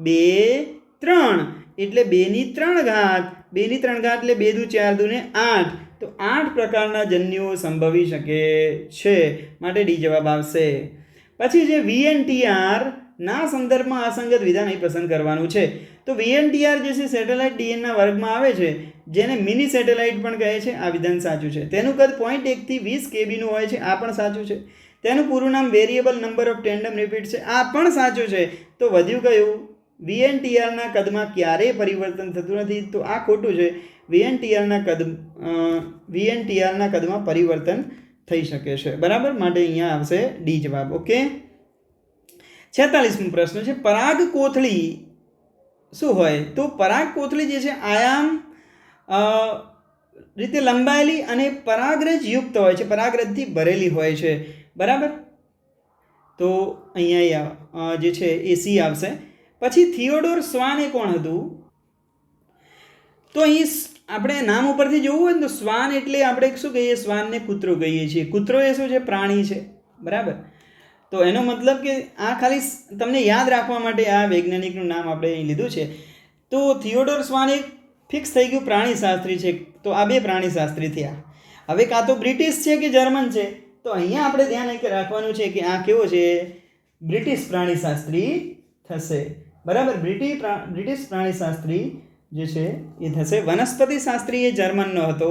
[SPEAKER 1] 2 3 એટલે 2 ની 3 ઘાત. 2 ની 3 ઘાત એટલે 2 દુ 4 દુ ને 8. તો 8 પ્રકારના જન્યુઓ સંભવી શકે છે. માટે ડી જવાબ આવશે. પછી જે VNTR ના સંદર્ભમાં અસંગત વિધાન અહીં પસંદ કરવાનું છે. તો VNTR જે છે સેટેલાઇટ DNA વર્ગમાં આવે છે જેને મિની સેટેલાઇટ પણ કહે છે, આ વિધાન સાચું છે. તેનું કદ 0.1 થી 20 કેબીનું હોય છે, આ પણ સાચું છે. તેનું પૂરું નામ variable number of tandem repeat છે, આ પણ સાચું છે. તો વધ્યું કયું? VNTRના કદમાં ક્યારેય પરિવર્તન થતું નથી, તો આ ખોટું છે. VNTRના કદમાં પરિવર્તન થઈ શકે છે. બરાબર, માટે અહીંયા આવશે ડી જવાબ. ઓકે. 46મો પ્રશ્ન છે, પરાગ કોથળી શું હોય? તો પરાગ કોથળી જે છે આયામ રીતે લંબાયેલી અને પરાગરજ યુક્ત હોય છે, પરાગરજથી ભરેલી હોય છે. બરાબર, તો અહીંયા જે છે એ સી આવશે. પછી થિયોડોર સ્વાન એ કોણ હતું? તો અહીં આપણે નામ ઉપરથી જોવું હોય ને તો શ્વાન એટલે આપણે શું કહીએ? શ્વાનને કૂતરો કહીએ છીએ. કૂતરો એ શું છે? પ્રાણી છે. બરાબર, તો એનો મતલબ કે આ ખાલી તમને યાદ રાખવા માટે આ વૈજ્ઞાનિકનું નામ આપણે અહીં લીધું છે. તો થિયોડોર સ્વાન એક ફિક્સ થઈ ગયું પ્રાણીશાસ્ત્રી છે. તો આ બે પ્રાણીશાસ્ત્રી થયા. હવે કાં તો બ્રિટિશ છે કે જર્મન છે. તો અહીંયા આપણે ધ્યાન રાખવાનું છે કે આ કેવો છે? બ્રિટિશ પ્રાણીશાસ્ત્રી થશે. બરાબર, બ્રિટિશ પ્રાણીશાસ્ત્રી જે છે એ થશે. વનસ્પતિ શાસ્ત્રી એ જર્મનનો હતો,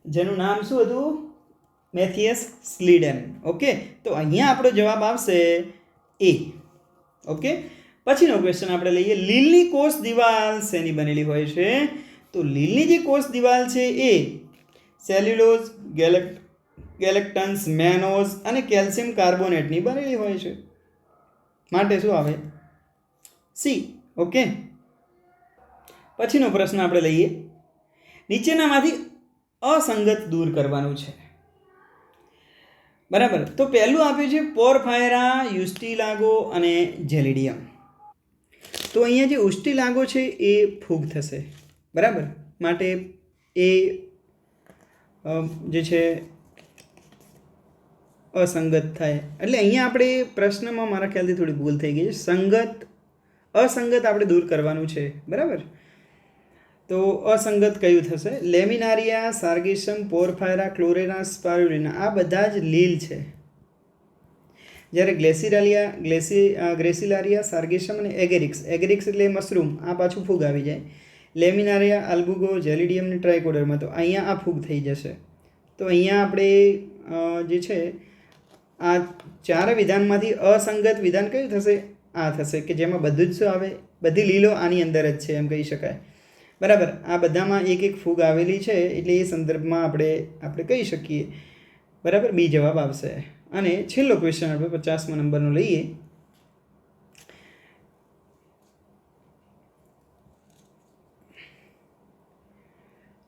[SPEAKER 1] જેનું નામ શું હતું? મેથિયસ સ્લીડન. ઓકે, તો અહીંયા આપણો જવાબ આવશે એ. ઓકે, પછીનો ક્વેશ્ચન આપણે લઈએ. લીલની કોષ દિવાલ શેની બનેલી હોય છે? તો લીલની જે કોષ દિવાલ છે એ સેલ્યુલોઝ, ગેલેક્ટન્સ, મેનોઝ અને કેલ્શિયમ કાર્બોનેટની બનેલી હોય છે. માટે શું આવે? સી. ઓકે, પછીનો પ્રશ્ન આપણે લઈએ. નીચેનામાંથી અસંગત દૂર કરવાનું છે. બરાબર, તો પહેલું આપ્યું છે પોરફાયરા, યુસ્ટિલાગો અને જેલિડિયમ. તો અહીંયા જે ઉસ્ટિલાગો છે એ ફૂગ થશે. બરાબર, માટે એ જે છે અસંગત થાય. એટલે અહીંયા આપણે પ્રશ્નમાં મારા ખ્યાલથી થોડી ભૂલ થઈ ગઈ છે. અસંગત આપણે દૂર કરવાનું છે. બરાબર, તો અસંગત કયું થશે? લેમિનારિયા, સાર્ગેસમ, પોરફાયરા, ક્લોરેના, સ્પારુલિના આ બધા જ લીલ છે. જ્યારે ગ્રેસિલારિયા, સાર્ગેસમ અને એગેરિક્સ એટલે મશરૂમ, આ પાછું ફૂગ આવી જાય. લેમિનારિયા, આલ્બુગો, જેલિડિયમ અને ટ્રાઇકોડર્મા, તો અહીંયા આ ફૂગ થઈ જશે. તો અહીંયા આપણે જે છે આ ચાર વિધાનમાંથી અસંગત વિધાન કયું થશે? આ થશે, કે જેમાં બધું જ શું આવે? બધી લીલો આની અંદર જ છે એમ કહી શકાય. બરાબર, આ બધામાં એક એક ફૂગ આવેલી છે, એટલે એ સંદર્ભમાં આપણે કહી શકીએ. બરાબર, બી જવાબ આવશે. અને છેલ્લો ક્વેશ્ચન આપણે 50મા નંબરનો લઈએ.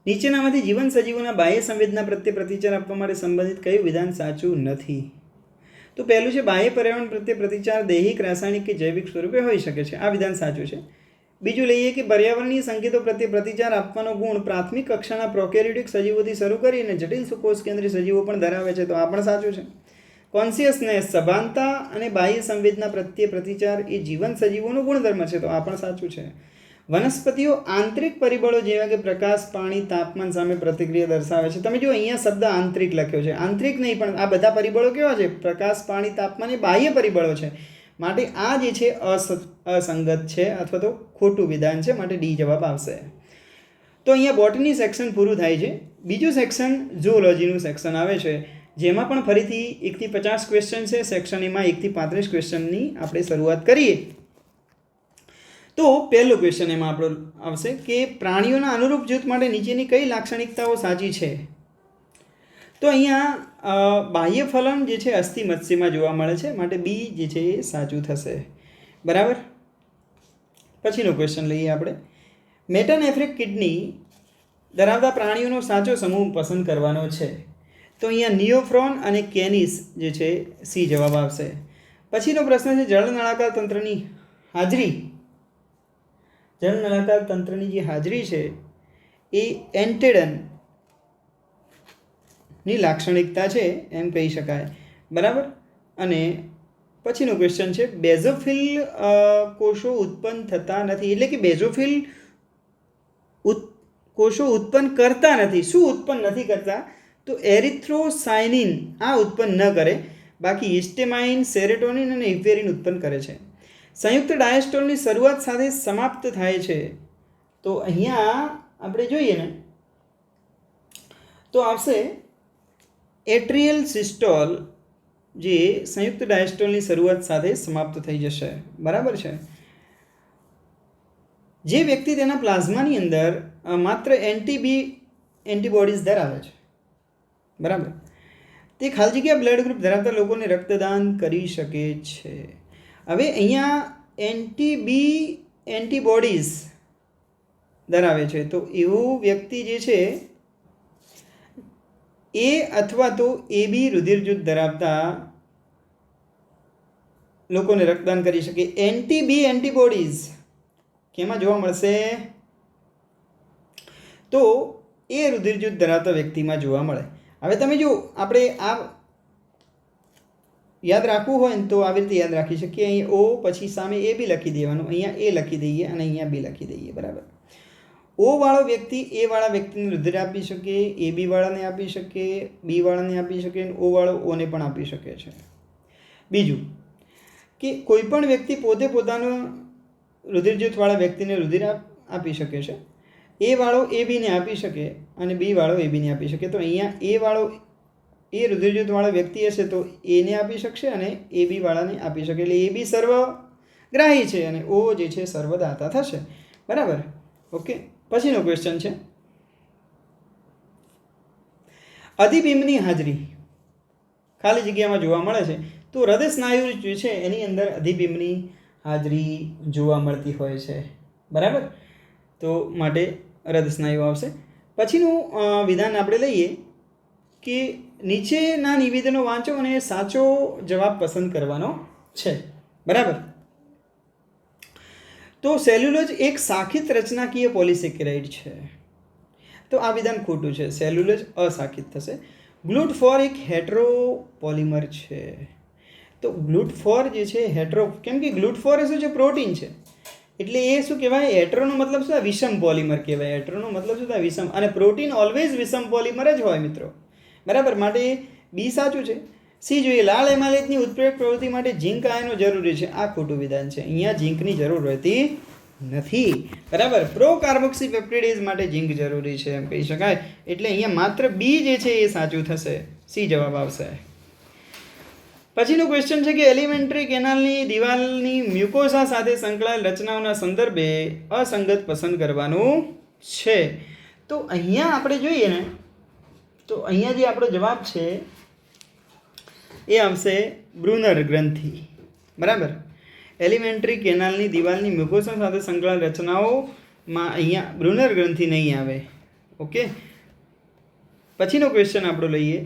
[SPEAKER 1] નીચેનામાંથી જીવન સજીવોના બાહ્ય સંવેદના પ્રત્યે પ્રતિચાર આપવા માટે સંબંધિત કયું વિધાન સાચું નથી? તો પહેલું છે બાહ્ય પર્યાવરણ પ્રત્યે પ્રતિચાર દૈહિક, રાસાયણિક કે જૈવિક સ્વરૂપે હોઈ શકે છે. આ વિધાન સાચું છે. બીજું લઈએ કે પર્યાવરણીય સંકેતો પ્રત્યે પ્રતિચાર આપવાનો ગુણ પ્રાથમિક કક્ષાના પ્રોકેરિયોટિક સજીવોથી શરૂ કરીને જટિલ કોષ કેન્દ્રીય સજીવો પણ ધરાવે છે. તો આ પણ સાચું છે. કોન્શિયસનેસ, સભાનતા અને બાહ્ય સંવેદના પ્રત્યે પ્રતિચાર એ જીવંત સજીવોનો ગુણધર્મ છે. તો આ પણ સાચું છે. વનસ્પતિઓ આંતરિક પરિબળો જેવા કે પ્રકાશ, પાણી, તાપમાન સામે પ્રતિક્રિયા દર્શાવે છે. તમે જો અહીંયા શબ્દ આંતરિક લખ્યો છે. આંતરિક નહીં, પણ આ બધા પરિબળો કેવા છે? પ્રકાશ, પાણી, તાપમાન એ બાહ્ય પરિબળો છે. માટે આ જે છે અસંગત છે અથવા તો ખોટું વિધાન છે. માટે ડી જવાબ આવશે. તો અહીંયા બોટની સેક્શન પૂરું થાય છે. બીજું સેક્શન ઝૂઓલોજીનું સેક્શન આવે છે, જેમાં પણ ફરીથી 1 થી 50 ક્વેશ્ચન છે. સેક્શન એમાં 1 થી 35 ક્વેશ્ચનની આપણે શરૂઆત કરીએ. તો પહેલો ક્વેશ્ચન એમાં આપણો આવશે કે પ્રાણીઓના અનુરૂપ જૂથ માટે નીચેની કઈ લાક્ષણિકતાઓ સાચી છે? તો અહીંયા બાહ્ય ફલન જે છે અસ્થિ મત્સ્યમાં જોવા મળે છે. માટે બી જે છે એ સાચું થશે. બરાબર, પછીનો ક્વેશ્ચન લઈએ આપણે. મેટાનેફ્રિક કિડની ધરાવતા પ્રાણીઓનો સાચો સમૂહ પસંદ કરવાનો છે. તો અહીંયા નિયોફ્રોન અને કેનિસ જે છે સી જવાબ આવશે. પછીનો પ્રશ્ન છે જળનળાકાર તંત્રની હાજરી. જળનળાકાર તંત્રની જે હાજરી છે એ એન્ટેડન ની લાક્ષણિકતા છે એમ કહી શકાય. બરાબર, અને પછીનો ક્વેશ્ચન છે બેઝોફિલ કોષો ઉત્પન્ન થતા નથી. એટલે કે બેઝોફિલ કોષો ઉત્પન્ન કરતા નથી. શું ઉત્પન્ન નથી કરતા? તો એરિથ્રોસાયનિન આ ઉત્પન્ન ન કરે, બાકી હિસ્ટેમાઇન, સેરેટોનિન અને ઇફેરિન ઉત્પન્ન કરે છે. સંયુક્ત ડાયસ્ટોલની શરૂઆત સાથે સમાપ્ત થાય છે. તો અહીંયા આપણે જોઈએ ને તો આવશે એટ્રિયલ સિસ્ટોલ, જે સંયુક્ત ડાયસ્ટોલની શરૂઆત સાથે સમાપ્ત થઈ જશે. બરાબર છે. જે વ્યક્તિ તેના પ્લાઝમાની અંદર માત્ર એન્ટીબોડીઝ ધરાવે છે, બરાબર, તે ખાલી જગ્યા બ્લડ ગ્રુપ ધરાવતા લોકોને રક્તદાન કરી શકે છે. હવે અહીંયા એન્ટીબોડીઝ ધરાવે છે, તો એવું વ્યક્તિ જે છે એ અથવા તો AB રુધિર જૂથ ધરાવતા લોકોને રક્તદાન કરી શકે. એન્ટીબોડીઝ કેમાં જોવા મળશે? તો એ રુધિર જૂથ ધરાવતા વ્યક્તિમાં જોવા મળે. હવે તમે જો આપણે આ યાદ રાખવું હોય ને તો આવી રીતે યાદ રાખી શકીએ. અહીં O પછી સામે AB લખી દેવાનું, અહીંયા A લખી દઈએ અને અહીંયા B લખી દઈએ. બરાબર. O વાળો વ્યક્તિ A વાળા વ્યક્તિને રુધિર આપી શકે, AB વાળાને આપી શકે, B વાળાને આપી શકે, અને O વાળો Oને પણ આપી શકે છે. બીજું કે કોઈ પણ વ્યક્તિ પોતે પોતાનું રુધિર જૂથવાળા વ્યક્તિને રુધિર આપી શકે છે. A વાળો ABને આપી શકે અને B વાળો ABને આપી શકે. તો અહીંયા A વાળો એ રુધિર જૂથવાળો વ્યક્તિ હશે તો Aને આપી શકશે અને AB વાળાને આપી શકે. એટલે AB સર્વગ્રાહી છે અને O જે છે સર્વદાતા થશે. બરાબર. ઓકે. પછીનો ક્વેશ્ચન છે, અધિબિંબની હાજરી ખાલી જગ્યામાં જોવા મળે છે. તો હૃદય સ્નાયુ જે છે એની અંદર અધિબિંબની હાજરી જોવા મળતી હોય છે. બરાબર. તો માટે હૃદય સ્નાયુ આવશે. પછીનું વિધાન આપણે લઈએ કે નીચેના નિવેદનો વાંચો અને સાચો જવાબ પસંદ કરવાનો છે. બરાબર. તો સેલ્યુલોજ એક શાખિત રચનાકીય પોલિસેકેરાઇડ છે. તો આ વિધાન ખોટું છે. સેલ્યુલોજ અશાખિત થશે. ગ્લુટ4 એક હેટ્રોપોલિમર છે. તો ગ્લુટ4 જે છે કેમ કે ગ્લુટ4 એ શું છે? પ્રોટીન છે. એટલે એ શું કહેવાય? હેટ્રોનો મતલબ શું? વિષમ પોલિમર કહેવાય. હેટ્રોનો મતલબ શું થાય? વિષમ. અને પ્રોટીન ઓલવેઝ વિષમ પોલિમર જ હોય મિત્રો. બરાબર. માટે બી સાચું છે. સી જોઈએ, લાલ એમાલેટની ઉત્પ્રેરક પ્રવૃત્તિ માટે ઝીંક આયનો જરૂરી છે. આ ખોટું વિધાન છે. અહીંયા ઝીંકની જરૂર રહેતી નથી. બરાબર. પ્રોકાર્બોક્સી પેપ્ટિડેઝ માટે ઝીંક જરૂરી છે એમ કહી શકાય. એટલે અહીંયા માત્ર બી જે છે એ સાચું થશે. સી જવાબ આવશે. પછીનો ક્વેશ્ચન છે કે એલિમેન્ટરી કેનાલની દિવાલની મ્યુકોસા સાથે સંકળાયેલ રચનાઓના સંદર્ભે અસંગત પસંદ કરવાનું છે. તો અહીંયા આપણે જોઈએ ને તો અહીંયા જે આપણો જવાબ છે એ આવશે બ્રુનર ગ્રંથિ. બરાબર. એલિમેન્ટરી કેનાલની દિવાલની મ્યુકોસા સાથે સંકળાયેલ રચનાઓમાં અહીંયા બ્રુનર ગ્રંથિ નહીં આવે. ઓકે. પછીનો ક્વેશ્ચન આપણો લઈએ,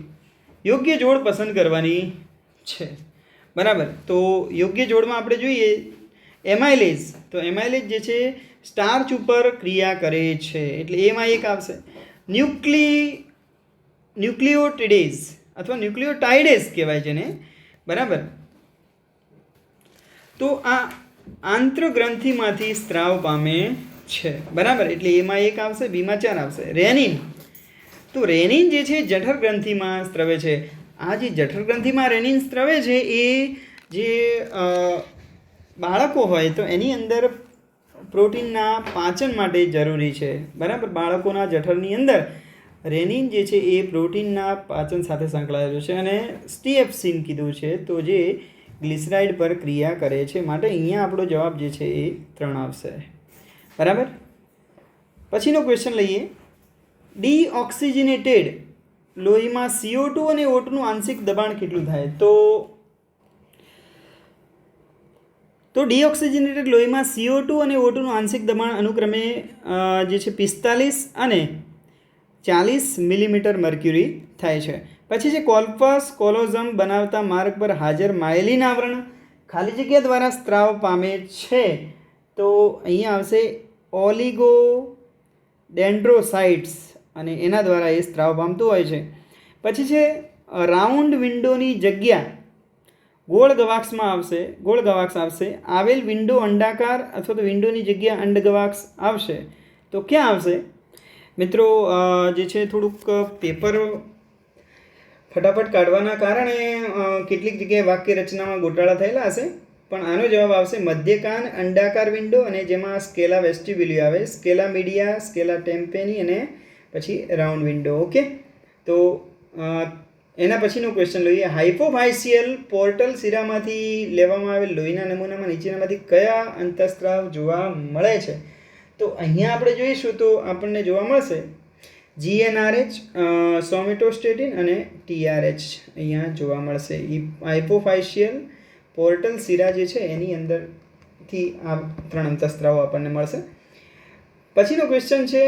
[SPEAKER 1] યોગ્ય જોડ પસંદ કરવાની છે. બરાબર. તો યોગ્ય જોડમાં આપણે જોઈએ એમાઇલેઝ. તો એમાઇલેઝ જે છે સ્ટાર્ચ ઉપર ક્રિયા કરે છે એટલે એમાં એક આવશે. ન્યુક્લિયોટિડેઝ અથવા ન્યુક્લિયોટાઇડેઝ કહેવાય છે ને. બરાબર. તો આ આંતરગ્રંથિમાંથી સ્ત્રાવ પામે છે. બરાબર. એટલે એમાં એક આવશે, બીમાં 4 આવશે. રેનિન. તો રેનિન જે છે જઠર ગ્રંથિમાં સ્ત્રવે છે. આ જે જઠર ગ્રંથિમાં રેનિન સ્ત્રવે છે એ જે બાળકો હોય તો એની અંદર પ્રોટીનના પાચન માટે જરૂરી છે. બરાબર. બાળકોના જઠરની અંદર રેનિન જે છે એ પ્રોટીનના પાચન સાથે સંકળાયેલું છે અને સ્ટીએફસીન કીધું છે તો જે ગ્લિસરાઇડ પર ક્રિયા કરે છે. માટે અહીંયા આપણો જવાબ જે છે એ 3 આવશે. બરાબર. પછીનો ક્વેશ્ચન લઈએ, ડીઓક્સિજનેટેડ લોહીમાં CO2 અને O2 નું આંશિક દબાણ કેટલું થાય? તો ડીઓક્સિજનેટેડ લોહીમાં CO2 અને O2 નું આંશિક દબાણ અનુક્રમે જે છે 45 અને 40 મિલીમીટર મર્ક્યુરી થાય છે. પછી છે કોલ્પસ કોલોઝમ બનાવતા માર્ગ પર હાજર માયલિન આવરણ ખાલી જગ્યા દ્વારા સ્ત્રાવ પામે છે. તો અહીંયા આવશે ઓલિગોડેન્ડ્રોસાઇટ્સ અને એના દ્વારા એ સ્ત્રાવ પામતું હોય છે. પછી છે રાઉન્ડ વિન્ડોની જગ્યા ગોળ ગવાક્ષ આવશે. આવેલ વિન્ડો અંડાકાર અથવા તો વિન્ડોની જગ્યા અંડગવાક્ષ આવશે. તો ક્યાં આવશે મિત્રો? જે છે થોડુંક પેપર ફટાફટ કાઢવાના કારણે કેટલીક જગ્યાએ વાક્ય રચનામાં ગોટાળા થયેલા હશે. પણ આનો જવાબ આવશે મધ્યકાન અંડાકાર વિન્ડો અને જેમાં સ્કેલા વેસ્ટિબ્યુલી આવે, સ્કેલા મીડિયા, સ્કેલા ટેમ્પેની અને પછી રાઉન્ડ વિન્ડો. ઓકે. તો એના પછીનો ક્વેશ્ચન લઈએ. હાઇપોફાઇશિયલ પોર્ટલ શિરામાંથી લેવામાં આવેલ લોહીના નમૂનામાં નીચેનામાંથી કયા અંતઃસ્ત્રાવ જોવા મળે છે? તો અહીંયા આપણે જોઈશું તો આપણને જોવા મળશે GnRH, સોમેટોસ્ટેટિન અને TRH અહીંયા જોવા મળશે. હાઇપોફાઇશિયલ પોર્ટલ શિરા જે છે એની અંદરથી આ 3 અંતઃસ્ત્રાવો આપણને મળશે. પછીનો ક્વેશ્ચન છે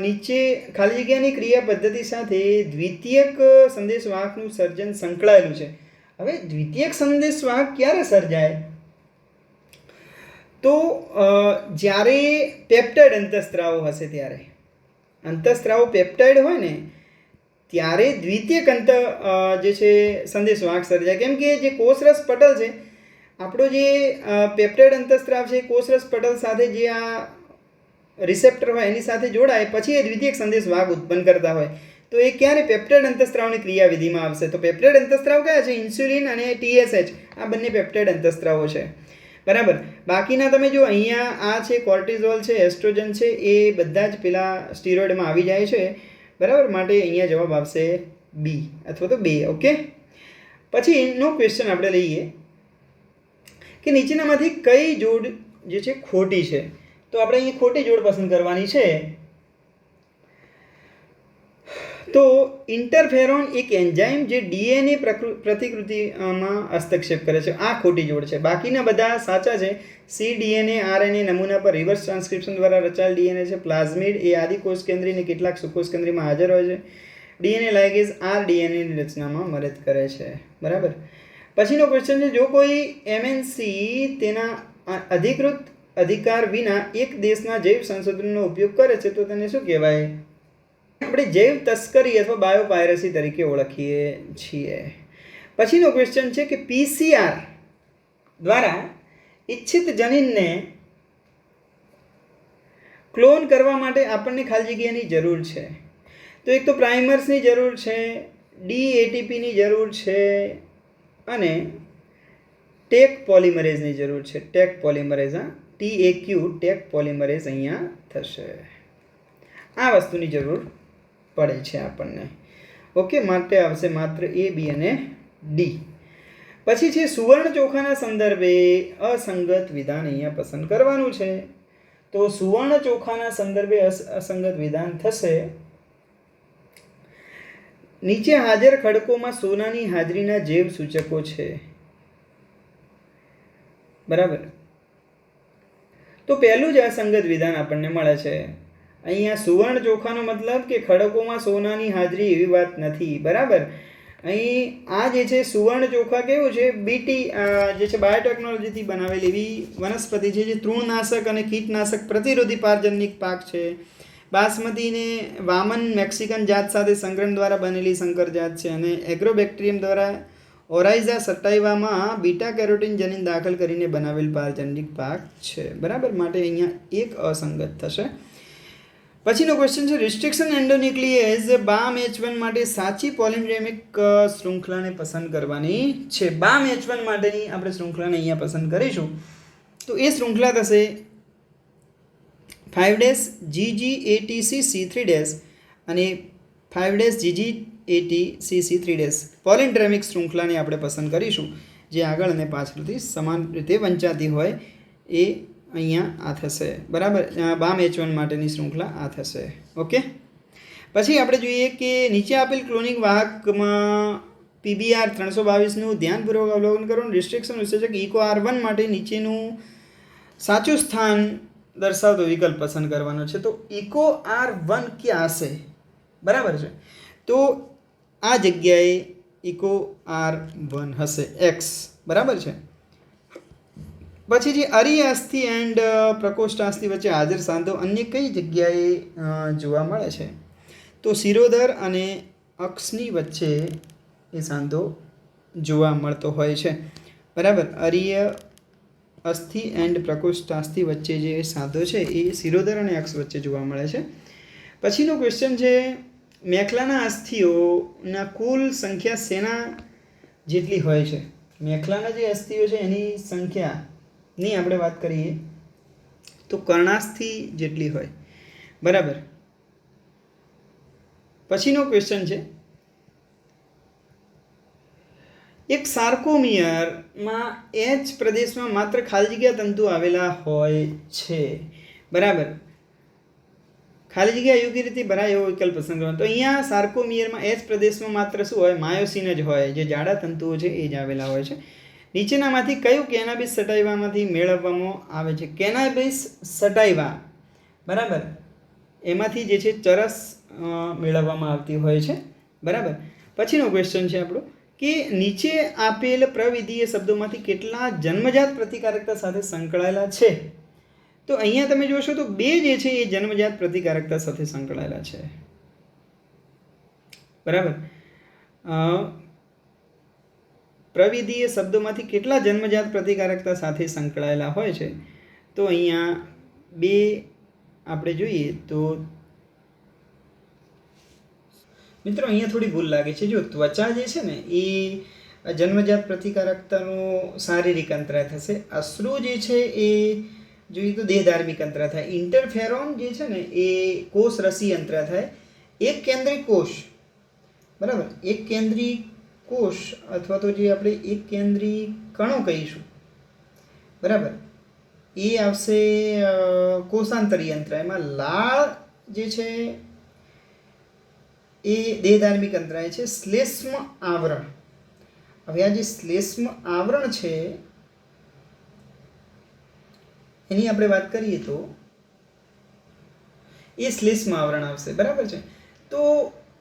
[SPEAKER 1] નીચે ખાલી જગ્યાની ક્રિયા પદ્ધતિ સાથે દ્વિતીયક સંદેશવાહકનું સર્જન સંકળાયેલું છે. હવે દ્વિતીયક સંદેશવાહક ક્યારે સર્જાય? તો જ્યારે પેપ્ટાઇડ અંતઃસ્ત્રાવો હશે ત્યારે. અંતઃસ્ત્રાવો પેપ્ટાઇડ હોય ને ત્યારે દ્વિતીયક જે છે સંદેશવાહક સર્જાય. કેમ કે જે કોષરસ પટલ છે આપણો, જે પેપ્ટાઇડ અંતઃસ્ત્રાવ છે કોષરસ પટલ સાથે જે આ રિસેપ્ટર હોય એની સાથે જોડાય પછી એ દ્વિતીયક સંદેશવાહક ઉત્પન્ન કરતા હોય. તો એ ક્યારે પેપ્ટાઇડ અંતઃસ્ત્રાવની ક્રિયાવિધિમાં આવશે? તો પેપ્ટાઇડ અંતઃસ્ત્રાવ કયા છે? ઇન્સ્યુલિન અને TSH, આ બંને પેપ્ટાઇડ અંતઃસ્ત્રાવો છે. બરાબર. બાકીના તમે જો અહીંયા આ છે કોર્ટિઝોલ છે, એસ્ટ્રોજન છે, એ બધા જ પેલા સ્ટીરોઇડમાં આવી જાય છે. બરાબર. માટે અહીંયા જવાબ આવશે બી અથવા તો 2. ઓકે. પછીનો ક્વેશ્ચન આપણે લઈએ કે નીચેનામાંથી કઈ જોડ જે છે ખોટી છે? તો આપણે અહીં ખોટી જોડ પસંદ કરવાની છે. તો ઇન્ટરફેરોન એક એન્ઝાઇમ જે DNA પ્રતિકૃતિમાં હસ્તક્ષેપ કરે છે, આ ખોટી જોડ છે. બાકીના બધા સાચા છે. cDNA RNA નમૂના પર રિવર્સ ટ્રાન્સક્રિપ્શન દ્વારા રચાયેલ DNA છે. પ્લાઝમિડ એ આદિકોષ કેન્દ્રી અને કેટલાક સુકોષ કેન્દ્રીમાં હાજર હોય છે. DNA લાઇગેઝ RDNA ની રચનામાં મદદ કરે છે. બરાબર. પછીનો ક્વેશ્ચન છે જો કોઈ MNC તેના અધિકૃત અધિકાર વિના એક દેશના જૈવ સંશોધનનો ઉપયોગ કરે છે તો તેને શું કહેવાય? આપણે જૈવ તસ્કરી અથવા બાયોપાયરસી તરીકે ઓળખીએ છીએ. પછીનો ક્વેશ્ચન છે કે PCR દ્વારા ઇચ્છિત જનીનને ક્લોન કરવા માટે આપણને ખાલી જગ્યાની જરૂર છે. તો એક તો પ્રાઇમર્સની જરૂર છે, DATPની જરૂર છે અને ટેક પોલિમરેઝની જરૂર છે. Taq polymerase, TAQ Taq polymerase અહીંયા થશે. આ વસ્તુની જરૂર પડે છે આપણને. ઓકે. માટે આવશે માત્ર A, B અને D. પછી છે સુવર્ણ ચોખાના સંદર્ભે અસંગત વિધાન અહીંયા પસંદ કરવાનું છે. તો સુવર્ણ ચોખાના સંદર્ભે અસંગત વિધાન થશે નીચે હાજર ખડકોમાં સોનાની હાજરીના જૈવ સૂચકો છે. બરાબર. તો પહેલું જ અસંગત વિધાન આપણને મળે છે. અહીંયા સુવર્ણ ચોખાનો મતલબ કે ખડકોમાં સોનાની હાજરી એવી વાત નથી. બરાબર. અહીં આ જે છે સુવર્ણ ચોખા કેવું છે? BT જે છે બાયોટેકનોલોજીથી બનાવેલી એવી વનસ્પતિ છે જે તૃણનાશક અને કીટનાશક પ્રતિરોધી પારજનક પાક છે. બાસમતીને વામન મેક્સિકન જાત સાથે સંકરણ દ્વારા બનેલી સંકર જાત છે અને એગ્રોબેક્ટેરિયમ દ્વારા ઓરાઇઝા સટાઇવામાં બીટા કેરોટીન જનીન દાખલ કરીને બનાવેલ પારજનક પાક છે. બરાબર. માટે અહીંયા એક અસંગત થશે. પછીનો ક્વેશ્ચન છે રિસ્ટ્રિક્શન એન્ડોન્યુક્લિયેઝ BAM-H1 માટે સાચી પોલિમરેમિક શૃંખલાને પસંદ કરવાની છે. BAM-H1 માટેની આપણે શૃંખલાને અહીંયા પસંદ કરીશું. તો એ શૃંખલા થશે 5-GGATC-C3- અને 5-GGATC-C3. પોલિન્ટ્રેમિક શૃંખલાને આપણે પસંદ કરીશું જે આગળ અને પાછળથી સમાન રીતે વંચાતી હોય. એ અહીંયા આ થશે. બરાબર. BAM-H1 માટેની શૃંખલા આ થશે. ઓકે. પછી આપણે જોઈએ કે નીચે આપેલ ક્લોનિંગ વાહકમાં PBR 322નું ધ્યાનપૂર્વક અવલોકન કરો. રિસ્ટ્રિક્શન વિશેષક EcoR1 માટે નીચેનું સાચું સ્થાન દર્શાવતો વિકલ્પ પસંદ કરવાનો છે. તો EcoR1 ક્યાં હશે? બરાબર છે. તો આ જગ્યાએ EcoR1 હશે X. બરાબર છે. પછી જે અરી અસ્થિ એન્ડ પ્રકોષ્ઠ અસ્થિ વચ્ચે હાજર સાંધો અન્ય કઈ જગ્યાએ જોવા મળે છે? તો શિરોધર અને અક્ષની વચ્ચે એ સાંધો જોવા મળતો હોય છે. બરાબર. અરીય અસ્થિ એન્ડ પ્રકોષ્ઠ અસ્થિ વચ્ચે જે સાંધો છે એ શિરોધર અને અક્ષ વચ્ચે જોવા મળે છે. પછીનો ક્વેશ્ચન છે મેખલાના અસ્થિઓના કુલ સંખ્યા શેના જેટલી હોય છે? મેખલાના જે અસ્થિઓ છે એની સંખ્યાની આપણે વાત કરીએ તો કર્ણાસ્થિ જેટલી હોય. બરાબર. પછીનો ક્વેશ્ચન છે એક સાર્કોમિયરમાં એચ પ્રદેશમાં માત્ર ખાલી જગ્યા તંતુ આવેલા હોય છે, બરાબર. ખાલી જગ્યા યોગ્ય રીતે ભરાય એવો વિકલ્પ પસંદ કરવાનો. તો અહીંયા સાર્કોમિયરમાં એચ પ્રદેશમાં માત્ર શું હોય? માયોસિન જ હોય, જે જાડા તંતુઓ છે એ જ આવેલા હોય છે. નીચેનામાંથી કયું કેનાબિસ સટાઇવામાંથી મેળવવામાં આવે છે? કેનાબિસ સટાઇવા, બરાબર, એમાંથી જે છે ચરસ મેળવવામાં આવતી હોય છે, બરાબર. પછીનો ક્વેશ્ચન છે આપણો કે નીચે આપેલ પ્રવિધિય શબ્દોમાંથી કેટલા જન્મજાત પ્રતિકારકતા સાથે સંકળાયેલા છે? તો અહીંયા તમે જોશો તો 2 જે છે એ જન્મજાત પ્રતિકારકતા સાથે સંકળાયેલા છે, બરાબર. પ્રવિધિય શબ્દોમાંથી કેટલા જન્મજાત પ્રતિકારકતા સાથે સંકળાયેલા હોય છે? તો અહીંયા 2 આપણે જોઈએ તો મિત્રો અહીંયા થોડી ભૂલ લાગે છે. જો ત્વચા જે છે ને એ જન્મજાત પ્રતિકારકતાનો શારીરિક અંતરાય થશે. અશ્રુ જે છે એ જોઈએ તો દેહધાર્મિક અંતરા થાય. ઇન્ટરફેરોન જે છે ને એ કોષ રસી અંતરા થાય. એક કેન્દ્રી કોષ, બરાબર, એક કેન્દ્રી કોષ અથવા તો જે આપણે એક કેન્દ્રી કણો કહીશું, બરાબર, એ આવશે કોષાંતરી અંતરાય. એમાં લાળ જે છે એ દેહધાર્મિક અંતરાય છે. શ્લેષ્મ આવરણ, હવે આ જે શ્લેષ્મ આવરણ છે એની આપણે વાત કરીએ તો એ શ્લેષ્મ આવરણ આવશે, બરાબર છે. તો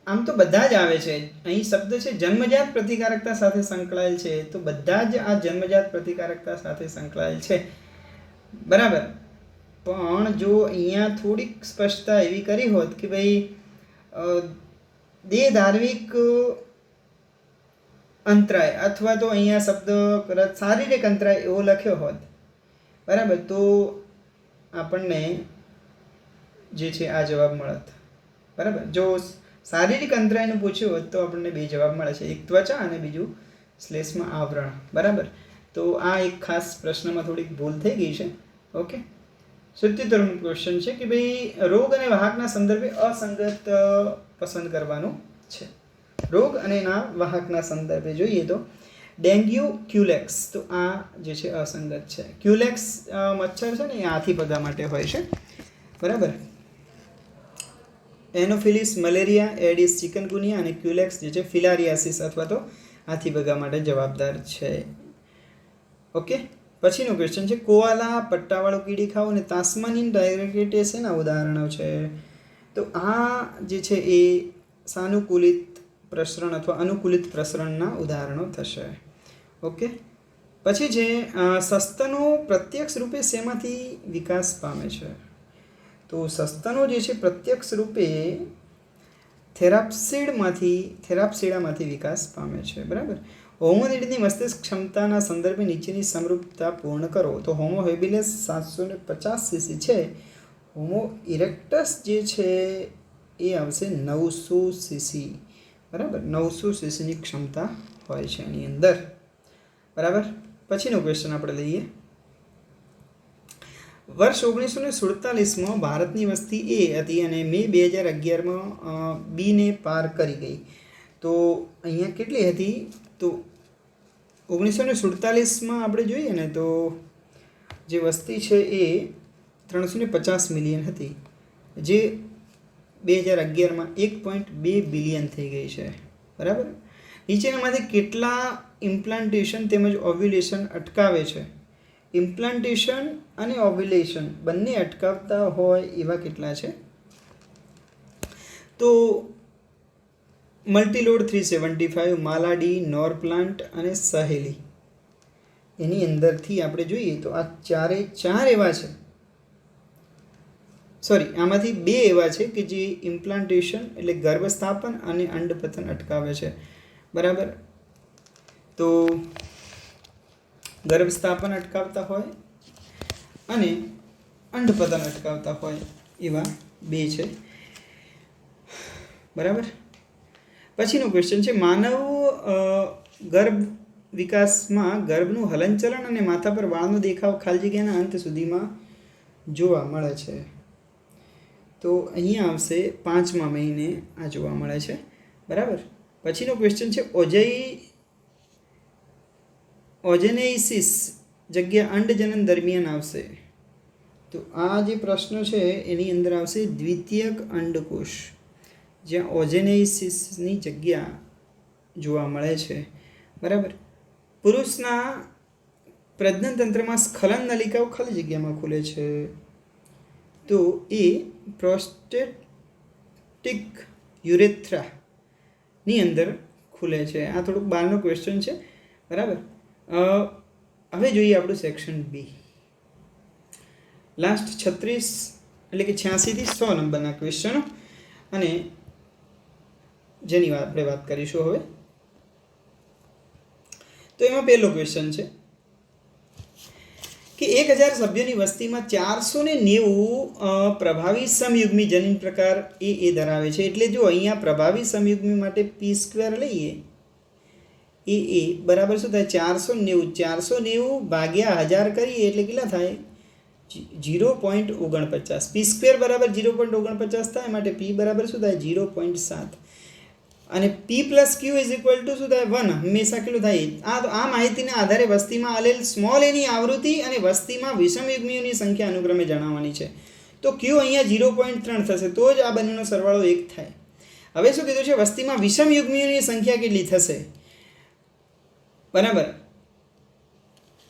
[SPEAKER 1] આમ તો બધા જ આવે છે. અહીં શબ્દ છે જન્મજાત પ્રતિકારકતા સાથે સંકળાયેલ છે, તો બધા જ આ જન્મજાત પ્રતિકારકતા સાથે સંકળાયેલ છે, બરાબર. પણ જો અહીંયા થોડીક સ્પષ્ટતા એવી કરી હોત કે ભાઈ દેહધાર્મિક અંતરાય અથવા તો અહીંયા શબ્દ કદાચ શારીરિક અંતરાય એવો લખ્યો હોત, બરાબર, તો આપણને જે છે આ જવાબ મળત, બરાબર. જો શારીરિક અંતરાયનું પૂછ્યું હોત તો આપણને 2 જવાબ મળે છે, એક ત્વચા અને બીજું શ્લેષ્મ આવરણ, બરાબર. તો આ એક ખાસ પ્રશ્નમાં થોડીક ભૂલ થઈ ગઈ છે. ઓકે, 77મો ક્વેશ્ચન છે કે ભાઈ રોગ અને વાહકના સંદર્ભે અસંગત પસંદ કરવાનું છે. રોગ અને એના વાહકના સંદર્ભે જોઈએ તો ડેન્ગ્યુ ક્યુલેક્સ, તો આ જે છે અસંગત છે. ક્યુલેક્સ મચ્છર છે ને એ હાથીપગા માટે હોય છે, બરાબર. એનોફિલિસ મલેરિયા, એડિસ ચિકનગુનિયા અને ક્યુલેક્સ જે છે ફિલારિયાસિસ અથવા તો હાથીપગા માટે જવાબદાર છે. ઓકે, પછીનો ક્વેશ્ચન છે કોઆલા, પટ્ટાવાળો કીડી ખાવ અને તાસ્માનિયન ટાઇગ્રેટેસ એના ઉદાહરણો છે. તો આ જે છે એ સાનુકૂલિત પ્રસરણ અથવા અનુકૂલિત પ્રસરણના ઉદાહરણો થશે. ઓકે, પછી છે સસ્તનો પ્રત્યક્ષ રૂપે શેમાંથી વિકાસ પામે છે? તો સસ્તનો જે છે પ્રત્યક્ષ રૂપે થેરાપ્સીડામાંથી વિકાસ પામે છે, બરાબર. હોમોનિડની મસ્તિષ્ક ક્ષમતાના સંદર્ભે નીચેની સમરૂપતા પૂર્ણ કરો. તો હોમો હેબિલિસ 750 સીસી છે, હોમો ઇરેક્ટસ જે છે એ આવશે 900 સીસી, બરાબર. 900 સીસીની ક્ષમતા હોય છે એની અંદર, બરાબર. પછીનો ક્વેશ્ચન આપણે લઈએ. વર્ષ 1947માં ભારતની વસ્તી એ હતી અને મે 2011માં બીને પાર કરી ગઈ. તો અહીંયા કેટલી હતી? તો 1947માં આપણે જોઈએ ને તો જે વસ્તી છે એ 350 મિલિયન હતી, જે 2011માં 1.2 બિલિયન થઈ ગઈ છે, બરાબર. નીચેનામાંથી કેટલા ઇમ્પ્લાન્ટેશન તેમજ ઓવ્યુલેશન અટકાવે છે? ઇમ્પ્લાન્ટેશન અને ઓવ્યુલેશન બંને અટકાવતા હોય એવા કેટલા છે? તો મલ્ટીલોડ 375, માલાડી, નોરપ્લાન્ટ અને સહેલી, એની અંદરથી આપણે જોઈએ તો આ 4 એવા છે. સોરી, આમાંથી 2 એવા છે કે જે ઇમ્પ્લાન્ટેશન એટલે ગર્ભસ્થાપન અને અંડપતન અટકાવે છે, બરાબર. તો ગર્ભસ્થાપન અટકાવતા હોય અને અંડપતન અટકાવતા હોય એવા 2 છે, બરાબર. પછીનો ક્વેશ્ચન છે માનવ ગર્ભ વિકાસમાં ગર્ભનું હલનચલન અને માથા પર વાળનો દેખાવ ખાલી જગ્યાના અંત સુધીમાં જોવા મળે છે. તો અહીંયા આવશે 5મા મહિને આ જોવા મળે છે, બરાબર. પછીનો ક્વેશ્ચન છે ઓજેનેઇસિસ જગ્યા અંડજનન દરમિયાન આવશે? તો આ જે પ્રશ્ન છે એની અંદર આવશે દ્વિતીયક અંડકોષ, જ્યાં ઓજેનેઇસિસની જગ્યા જોવા મળે છે. બરાબર. પુરુષના પ્રજનન તંત્રમાં સ્ખલન નલિકાઓ ખાલી જગ્યામાં ખુલે છે, તો એ પ્રોસ્ટેટિક યુરેથ્રાની અંદર ખુલે છે. આ થોડુંક બહારનો ક્વેશ્ચન છે. બરાબર. હવે જોઈએ આપણું સેક્શન બી. લાસ્ટ 36 એટલે કે 86 થી 100 નંબરના ક્વેશ્ચનો, અને જેની આપણે વાત કરીશું હવે. તો એમાં પહેલો ક્વેશ્ચન છે કે 1000 સભ્યોની વસ્તીમાં 490 પ્રભાવી સમયુગ્મી જનીન પ્રકાર એ ધરાવે છે. એટલે જો અહીંયા પ્રભાવી સમયુગ્મી માટે p² લઈએ, એ બરાબર શું થાય? 490 ભાગ્યા 1000 કરીએ એટલે કેટલા થાય? 0.49. p² બરાબર 0.49 થાય, માટે p બરાબર શું થાય? 0.7. અને p + q શું થાય? 1. હંમેશા કેટલું થાય? આ માહિતીના આધારે વસ્તીમાં આલેલ સ્મોલ એની આવૃત્તિ અને વસ્તીમાં વિષમયુગ્મીઓની સંખ્યા અનુક્રમે જણાવવાની છે. તો q અહીંયા 0.3 થશે, તો જ આ બંનેનો સરવાળો 1 થાય. હવે શું કીધું છે? વસ્તીમાં વિષમયુગ્મીઓની સંખ્યા કેટલી થશે? બરાબર.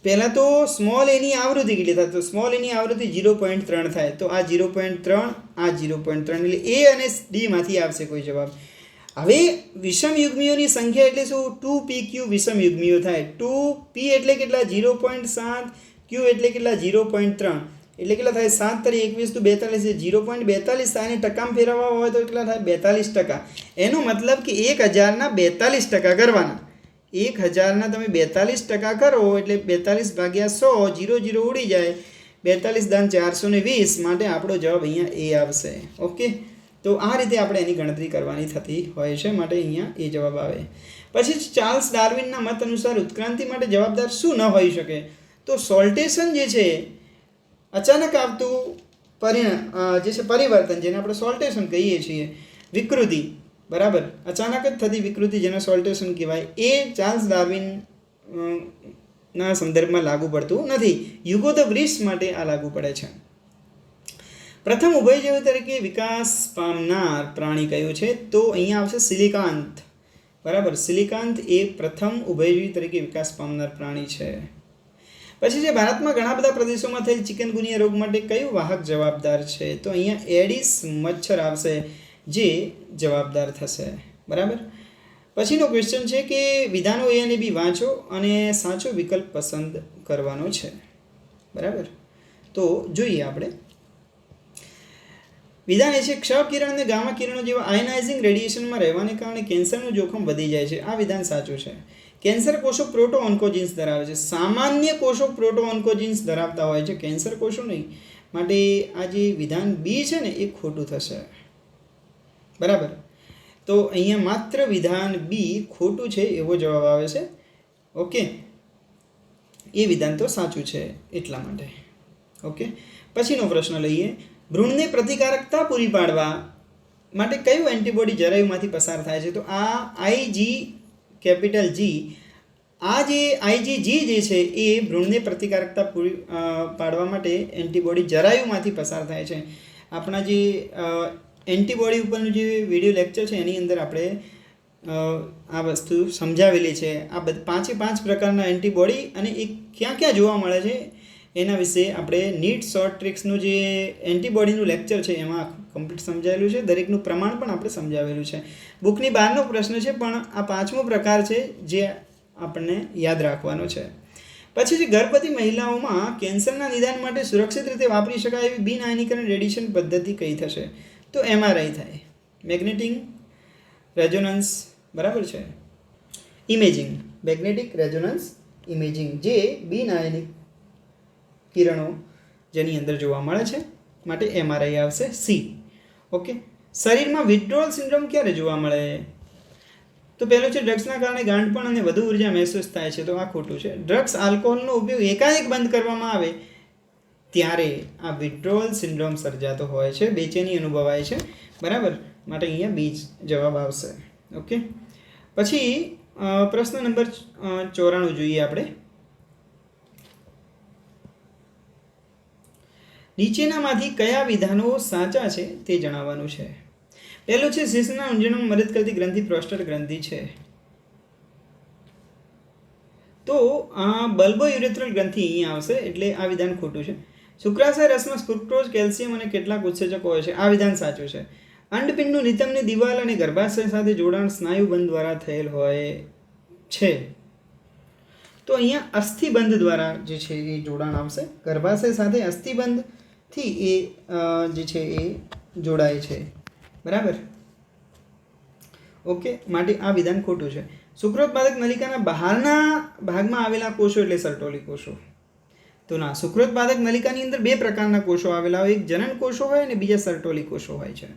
[SPEAKER 1] પહેલાં તો સ્મોલ એની આવૃત્તિ કેટલી થાય? તો સ્મોલ એની આવૃત્તિ 0.3 થાય, તો આ 0.3, આ 0.3, એટલે એ અને ડી માંથી આવશે કોઈ જવાબ. હવે વિષમયુગ્મીઓની સંખ્યા એટલે શું? 2pq વિષમયુગ્મીઓ થાય. 2p એટલે કેટલા? 0.7. q એટલે કેટલા? 0.3. એટલે કેટલા થાય? 7 × 21 = 42. 0.42 થાય, અને ટકામાં ફેરવવા હોય તો કેટલા થાય? 42%. એનો મતલબ કે 1000ના 42% કરવાના. 1000ના તમે 42% કરો એટલે 42 ભાગ્યા 100, 0 ઉડી જાય, 42 દાન 420, માટે આપણો જવાબ અહીંયા એ આવશે. ઓકે. તો આ રીતે આપણે એની ગણતરી કરવાની થતી હોય છે, માટે અહીંયા એ જવાબ આવે. પછી ચાર્લ્સ ડાર્વિનના મત અનુસાર ઉત્ક્રાંતિ માટે જવાબદાર શું ન હોઈ શકે? તો સોલ્ટેશન જે છે, અચાનક આવતું જે છે પરિવર્તન, જેને આપણે સોલ્ટેશન કહીએ છીએ, વિકૃતિ. બરાબર. અચાનક જ થતી વિકૃતિ, જેને સોલ્ટેશન કહેવાય, એ ચાર્લ્સ ડાર્વિન ના સંદર્ભમાં લાગુ પડતું નથી. યુગો ધ વૃક્ષ માટે આ લાગુ પડે છે. પ્રથમ ઉભયજીવી તરીકે વિકાસ પામનાર પ્રાણી કયું છે? તો અહીંયા આવશે સિલિકાંત. બરાબર. સિલિકાંત એ પ્રથમ ઉભયજીવી તરીકે વિકાસ પામનાર પ્રાણી છે. પછી જે ભારતમાં ઘણા બધા પ્રદેશોમાં થયેલ ચિકનગુનિયા રોગ માટે કયું વાહક જવાબદાર છે? તો અહીંયા એડિસ મચ્છર આવશે, જે જવાબદાર થશે. બરાબર. પછીનો ક્વેશ્ચન છે કે વિધાનો એ અને બી વાંચો અને સાચો વિકલ્પ પસંદ કરવાનો છે. બરાબર. તો જોઈએ આપણે. વિધાન એ છે ક્ષ કિરણ અને ગામા કિરણો જેવા આયનાઇઝિંગ રેડિયેશનમાં રહેવાને કારણે કેન્સરનું જોખમ વધી જાય છે. આ વિધાન સાચું છે. કેન્સર કોષો પ્રોટો ઓન્કોજીન્સ ધરાવે છે. સામાન્ય કોષો પ્રોટો ઓન્કોજીન્સ ધરાવતા હોય છે, કેન્સર કોષો નહીં. માટે આ જે વિધાન બી છે ને, એ ખોટું થશે. બરાબર. તો અહીંયા માત્ર વિધાન બી ખોટું છે એવો જવાબ આવે છે. ઓકે. એ વિધાન તો સાચું છે એટલા માટે. ઓકે. પછીનો પ્રશ્ન લઈએ. ભ્રૂણને પ્રતિકારકતા પૂરી પાડવા માટે કયું એન્ટીબોડી જરાયુમાંથી પસાર થાય છે? તો આ IgG, આ જે IgG જે છે એ ભ્રૂણને પ્રતિકારકતા પૂરી પાડવા માટે એન્ટીબોડી જરાયુમાંથી પસાર થાય છે. આપણા જે એન્ટીબોડી ઉપરનું જે વિડીયો લેક્ચર છે એની અંદર આપણે આ વસ્તુ સમજાવેલી છે. આ 5 પ્રકારના એન્ટીબોડી અને એ ક્યાં ક્યાં જોવા મળે છે એના વિશે આપણે નીટ શોર્ટ ટ્રિક્સનું જે એન્ટીબોડીનું લેક્ચર છે એમાં કમ્પ્લીટ સમજાવેલું છે. દરેકનું પ્રમાણ પણ આપણે સમજાવેલું છે. બુકની બહારનો પ્રશ્ન છે, પણ આ 5મો પ્રકાર છે જે આપણને યાદ રાખવાનો છે. પછી જે ગર્ભવતી મહિલાઓમાં કેન્સરના નિદાન માટે સુરક્ષિત રીતે વાપરી શકાય એવી બિન આયનીકરણ રેડિયેશન પદ્ધતિ કઈ થશે? તો MRI થાય. Magnetic resonance. બરાબર છે. ઇમેજિંગ, મેગ્નેટિક રેઝોનન્સ ઇમેજિંગ, જે બિન આયનિક કિરણો જેની અંદર જોવા મળે છે, માટે MRI આવશે C. ઓકે. શરીરમાં વિથડ્રોઅલ સિન્ડ્રોમ ક્યારે જોવા મળે? તો પહેલું છે ડ્રગ્સના કારણે ગાંઠપણ અને વધુ ઉર્જા મહેસૂસ થાય છે. તો આ ખોટું છે. ડ્રગ્સ, આલ્કોહોલનો ઉપયોગ એકાએક બંધ કરવામાં આવે ત્યારે આ વિથડ્રોઅલ સિન્ડ્રોમ સર્જાતો હોય છે, બેચેની અનુભવાય છે. બરાબર. માટે અહીંયા બી જવાબ આવશે. ઓકે. પછી પ્રશ્ન નંબર 94 જોઈએ આપણે. નીચેનામાંથી કયા વિધાનો સાચા છે તે જણાવવાનું છે. પહેલું છે શિશુના ઊંજણમાં મદદ કરતી ગ્રંથિ પ્રોસ્ટેટ ગ્રંથિ છે. તો આ બલ્બોયુરેથ્રલ ગ્રંથિ અહીંયા આવશે, એટલે આ વિધાન ખોટું છે. શુક્રાશય રસમાં ફ્રુક્ટોઝ, કેલ્શિયમ અને કેટલાક ઉત્સેચકો હોય છે. આ વિધાન સાચું છે. અંડપિંડનું નિતંબની દિવાલ અને ગર્ભાશય સાથે જોડાણ સ્નાયુબંધ દ્વારા થયેલ હોય છે. તો અહીંયા અસ્થિબંધ દ્વારા જે છે એ જોડાણ આવશે. ગર્ભાશય સાથે અસ્થિબંધથી એ જે છે એ જોડાય છે. બરાબર. ઓકે, માટે આ વિધાન ખોટું છે. શુક્રોત્પાદક નલિકાના બહારના ભાગમાં આવેલા કોષો એટલે સર્ટોલી કોષો. તો ના, શુક્રોત્પાદક નલિકાની અંદર બે પ્રકારના કોષો આવેલા હોય, એક જનન કોષો હોય અને બીજા સર્ટોલી કોષો હોય છે.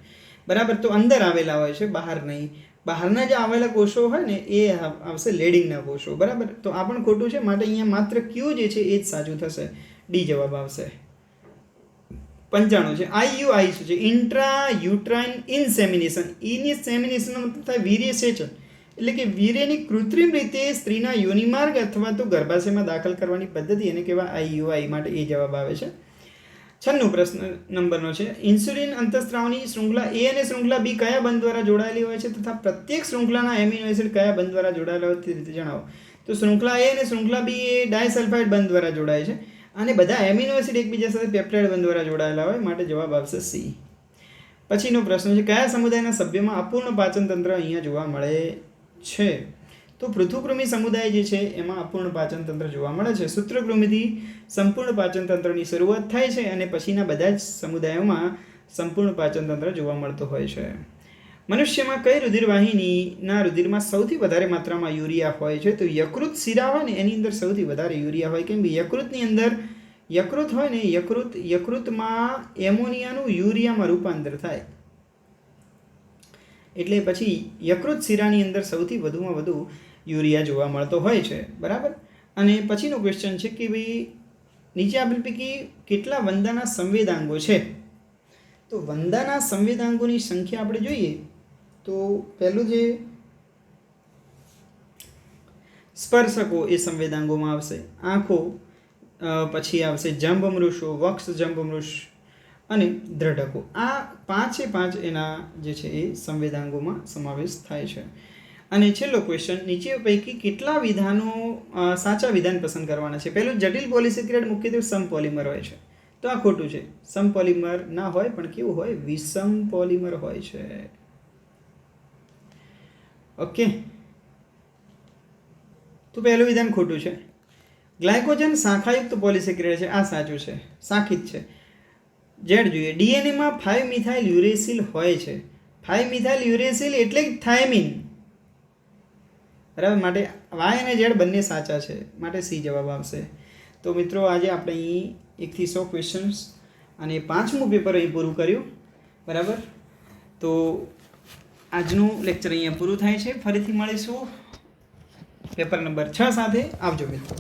[SPEAKER 1] બરાબર. તો અંદર આવેલા હોય છે, બહાર નહીં. બહારના જે આવેલા કોષો હોય ને એ આવશે લેડિંગના કોષો. બરાબર. તો આ પણ ખોટું છે, માટે અહીંયા માત્ર ક્યુ જે છે એ જ સાચું થશે. ડી જવાબ આવશે. 95 છે IUI શું છે? Intra uterine insemination. ઇન્સેમિનેશનનો મતલબ થાય વીર્ય સેચન, એટલે કે વીર્યની કૃત્રિમ રીતે સ્ત્રીના યોનિમાર્ગ અથવા તો ગર્ભાશયમાં દાખલ કરવાની પદ્ધતિ એને કહેવાય IUI. માટે એ જવાબ આવે છે. 96 પ્રશ્ન નંબરનો છે ઇન્સ્યુલિન અંતઃસ્ત્રાવની શૃંખલા A અને શૃંખલા B કયા બંધ દ્વારા જોડાયેલી હોય છે તથા પ્રત્યેક શૃંખલાના એમિનો એસિડ કયા બંધ દ્વારા જોડાયેલા હોય તે રીતે જણાવો. તો શૃંખલા A અને શૃંખલા B એ ડાયસલ્ફાઇડ બંધ દ્વારા જોડાય છે અને બધા એમિનો એસિડ એકબીજા સાથે પેપ્ટાઇડ બંધ દ્વારા જોડાયેલા હોય, માટે જવાબ આવશે C. પછીનો પ્રશ્ન છે કયા સમુદાયના સભ્યોમાં અપૂર્ણ પાચન તંત્ર અહીંયા જોવા મળે છે? તો પૃથુકૃમિ સમુદાય જે છે એમાં અપૂર્ણ પાચન તંત્ર જોવા મળે છે. સૂત્રકૃમિથી સંપૂર્ણ પાચન તંત્રની શરૂઆત થાય છે અને પછીના બધા જ સમુદાયોમાં સંપૂર્ણ પાચન તંત્ર જોવા મળતું હોય છે. મનુષ્યમાં કઈ રુધિરવાહિનીના રુધિરમાં સૌથી વધારે માત્રામાં યુરિયા હોય છે? તો યકૃત શિરા હોય ને એની અંદર સૌથી વધારે યુરિયા હોય. કેમ કે યકૃતની અંદર યકૃત હોય ને યકૃતમાં એમોનિયાનું યુરિયામાં રૂપાંતર થાય, એટલે પછી યકૃત શિરાની અંદર સૌથી વધુમાં વધુ યુરિયા જોવા મળતો હોય છે. બરાબર. અને પછીનો ક્વેશ્ચન છે કે ભાઈ નીચે આપેલ પૈકી કેટલા વંદાના સંવેદાંગો છે? તો વંદાના સંવેદાંગોની સંખ્યા આપણે જોઈએ તો પહેલું જે સ્પર્શકો એ સંવેદાંગોમાં આવશે, આંખો, પછી આવશે જંભમૃષો, વક્ષ જંભમૃષ અને દ્રઢકો. આ પાંચે પાંચ એના જે છે એ સંવેદાંગોમાં સમાવેશ થાય છે. અને છેલ્લો ક્વેશ્ચન નીચે પૈકી કેટલા વિધાનો સાચા વિધાન પસંદ કરવાના છે? પહેલું જટિલ પોલિસેકેરાઇડ મુખ્યત્વે સમપોલિમર હોય છે. તો આ ખોટું છે. સમપોલિમર ના હોય, પણ કેવું હોય? વિષમ પોલિમર હોય છે. ઓકે, તો પહેલું વિધાન ખોટું છે. ગ્લાયકોજન શાખાયુક્ત પોલિસેકેરાઇડ છે, આ સાચું છે, શાખિત છે. ઝેડ જોઈએ. ડીએનએમાં 5 મિથાઇલ યુરેસિલ હોય છે. 5 મિથાઇલ યુરેસિલ એટલે થાયમિન. બરાબર. માટે વાય અને ઝેડ બંને સાચા છે, માટે સી જવાબ આવશે. તો મિત્રો આજે આપણે અહીં 1 થી 100 ક્વેશ્ચન્સ અને 5મું પેપર અહીં પૂરું કર્યું. બરાબર. તો આજનું લેક્ચર અહીંયા પૂરું થાય છે. ફરીથી મળીશું પેપર નંબર 6 સાથે. આવજો મિત્રો.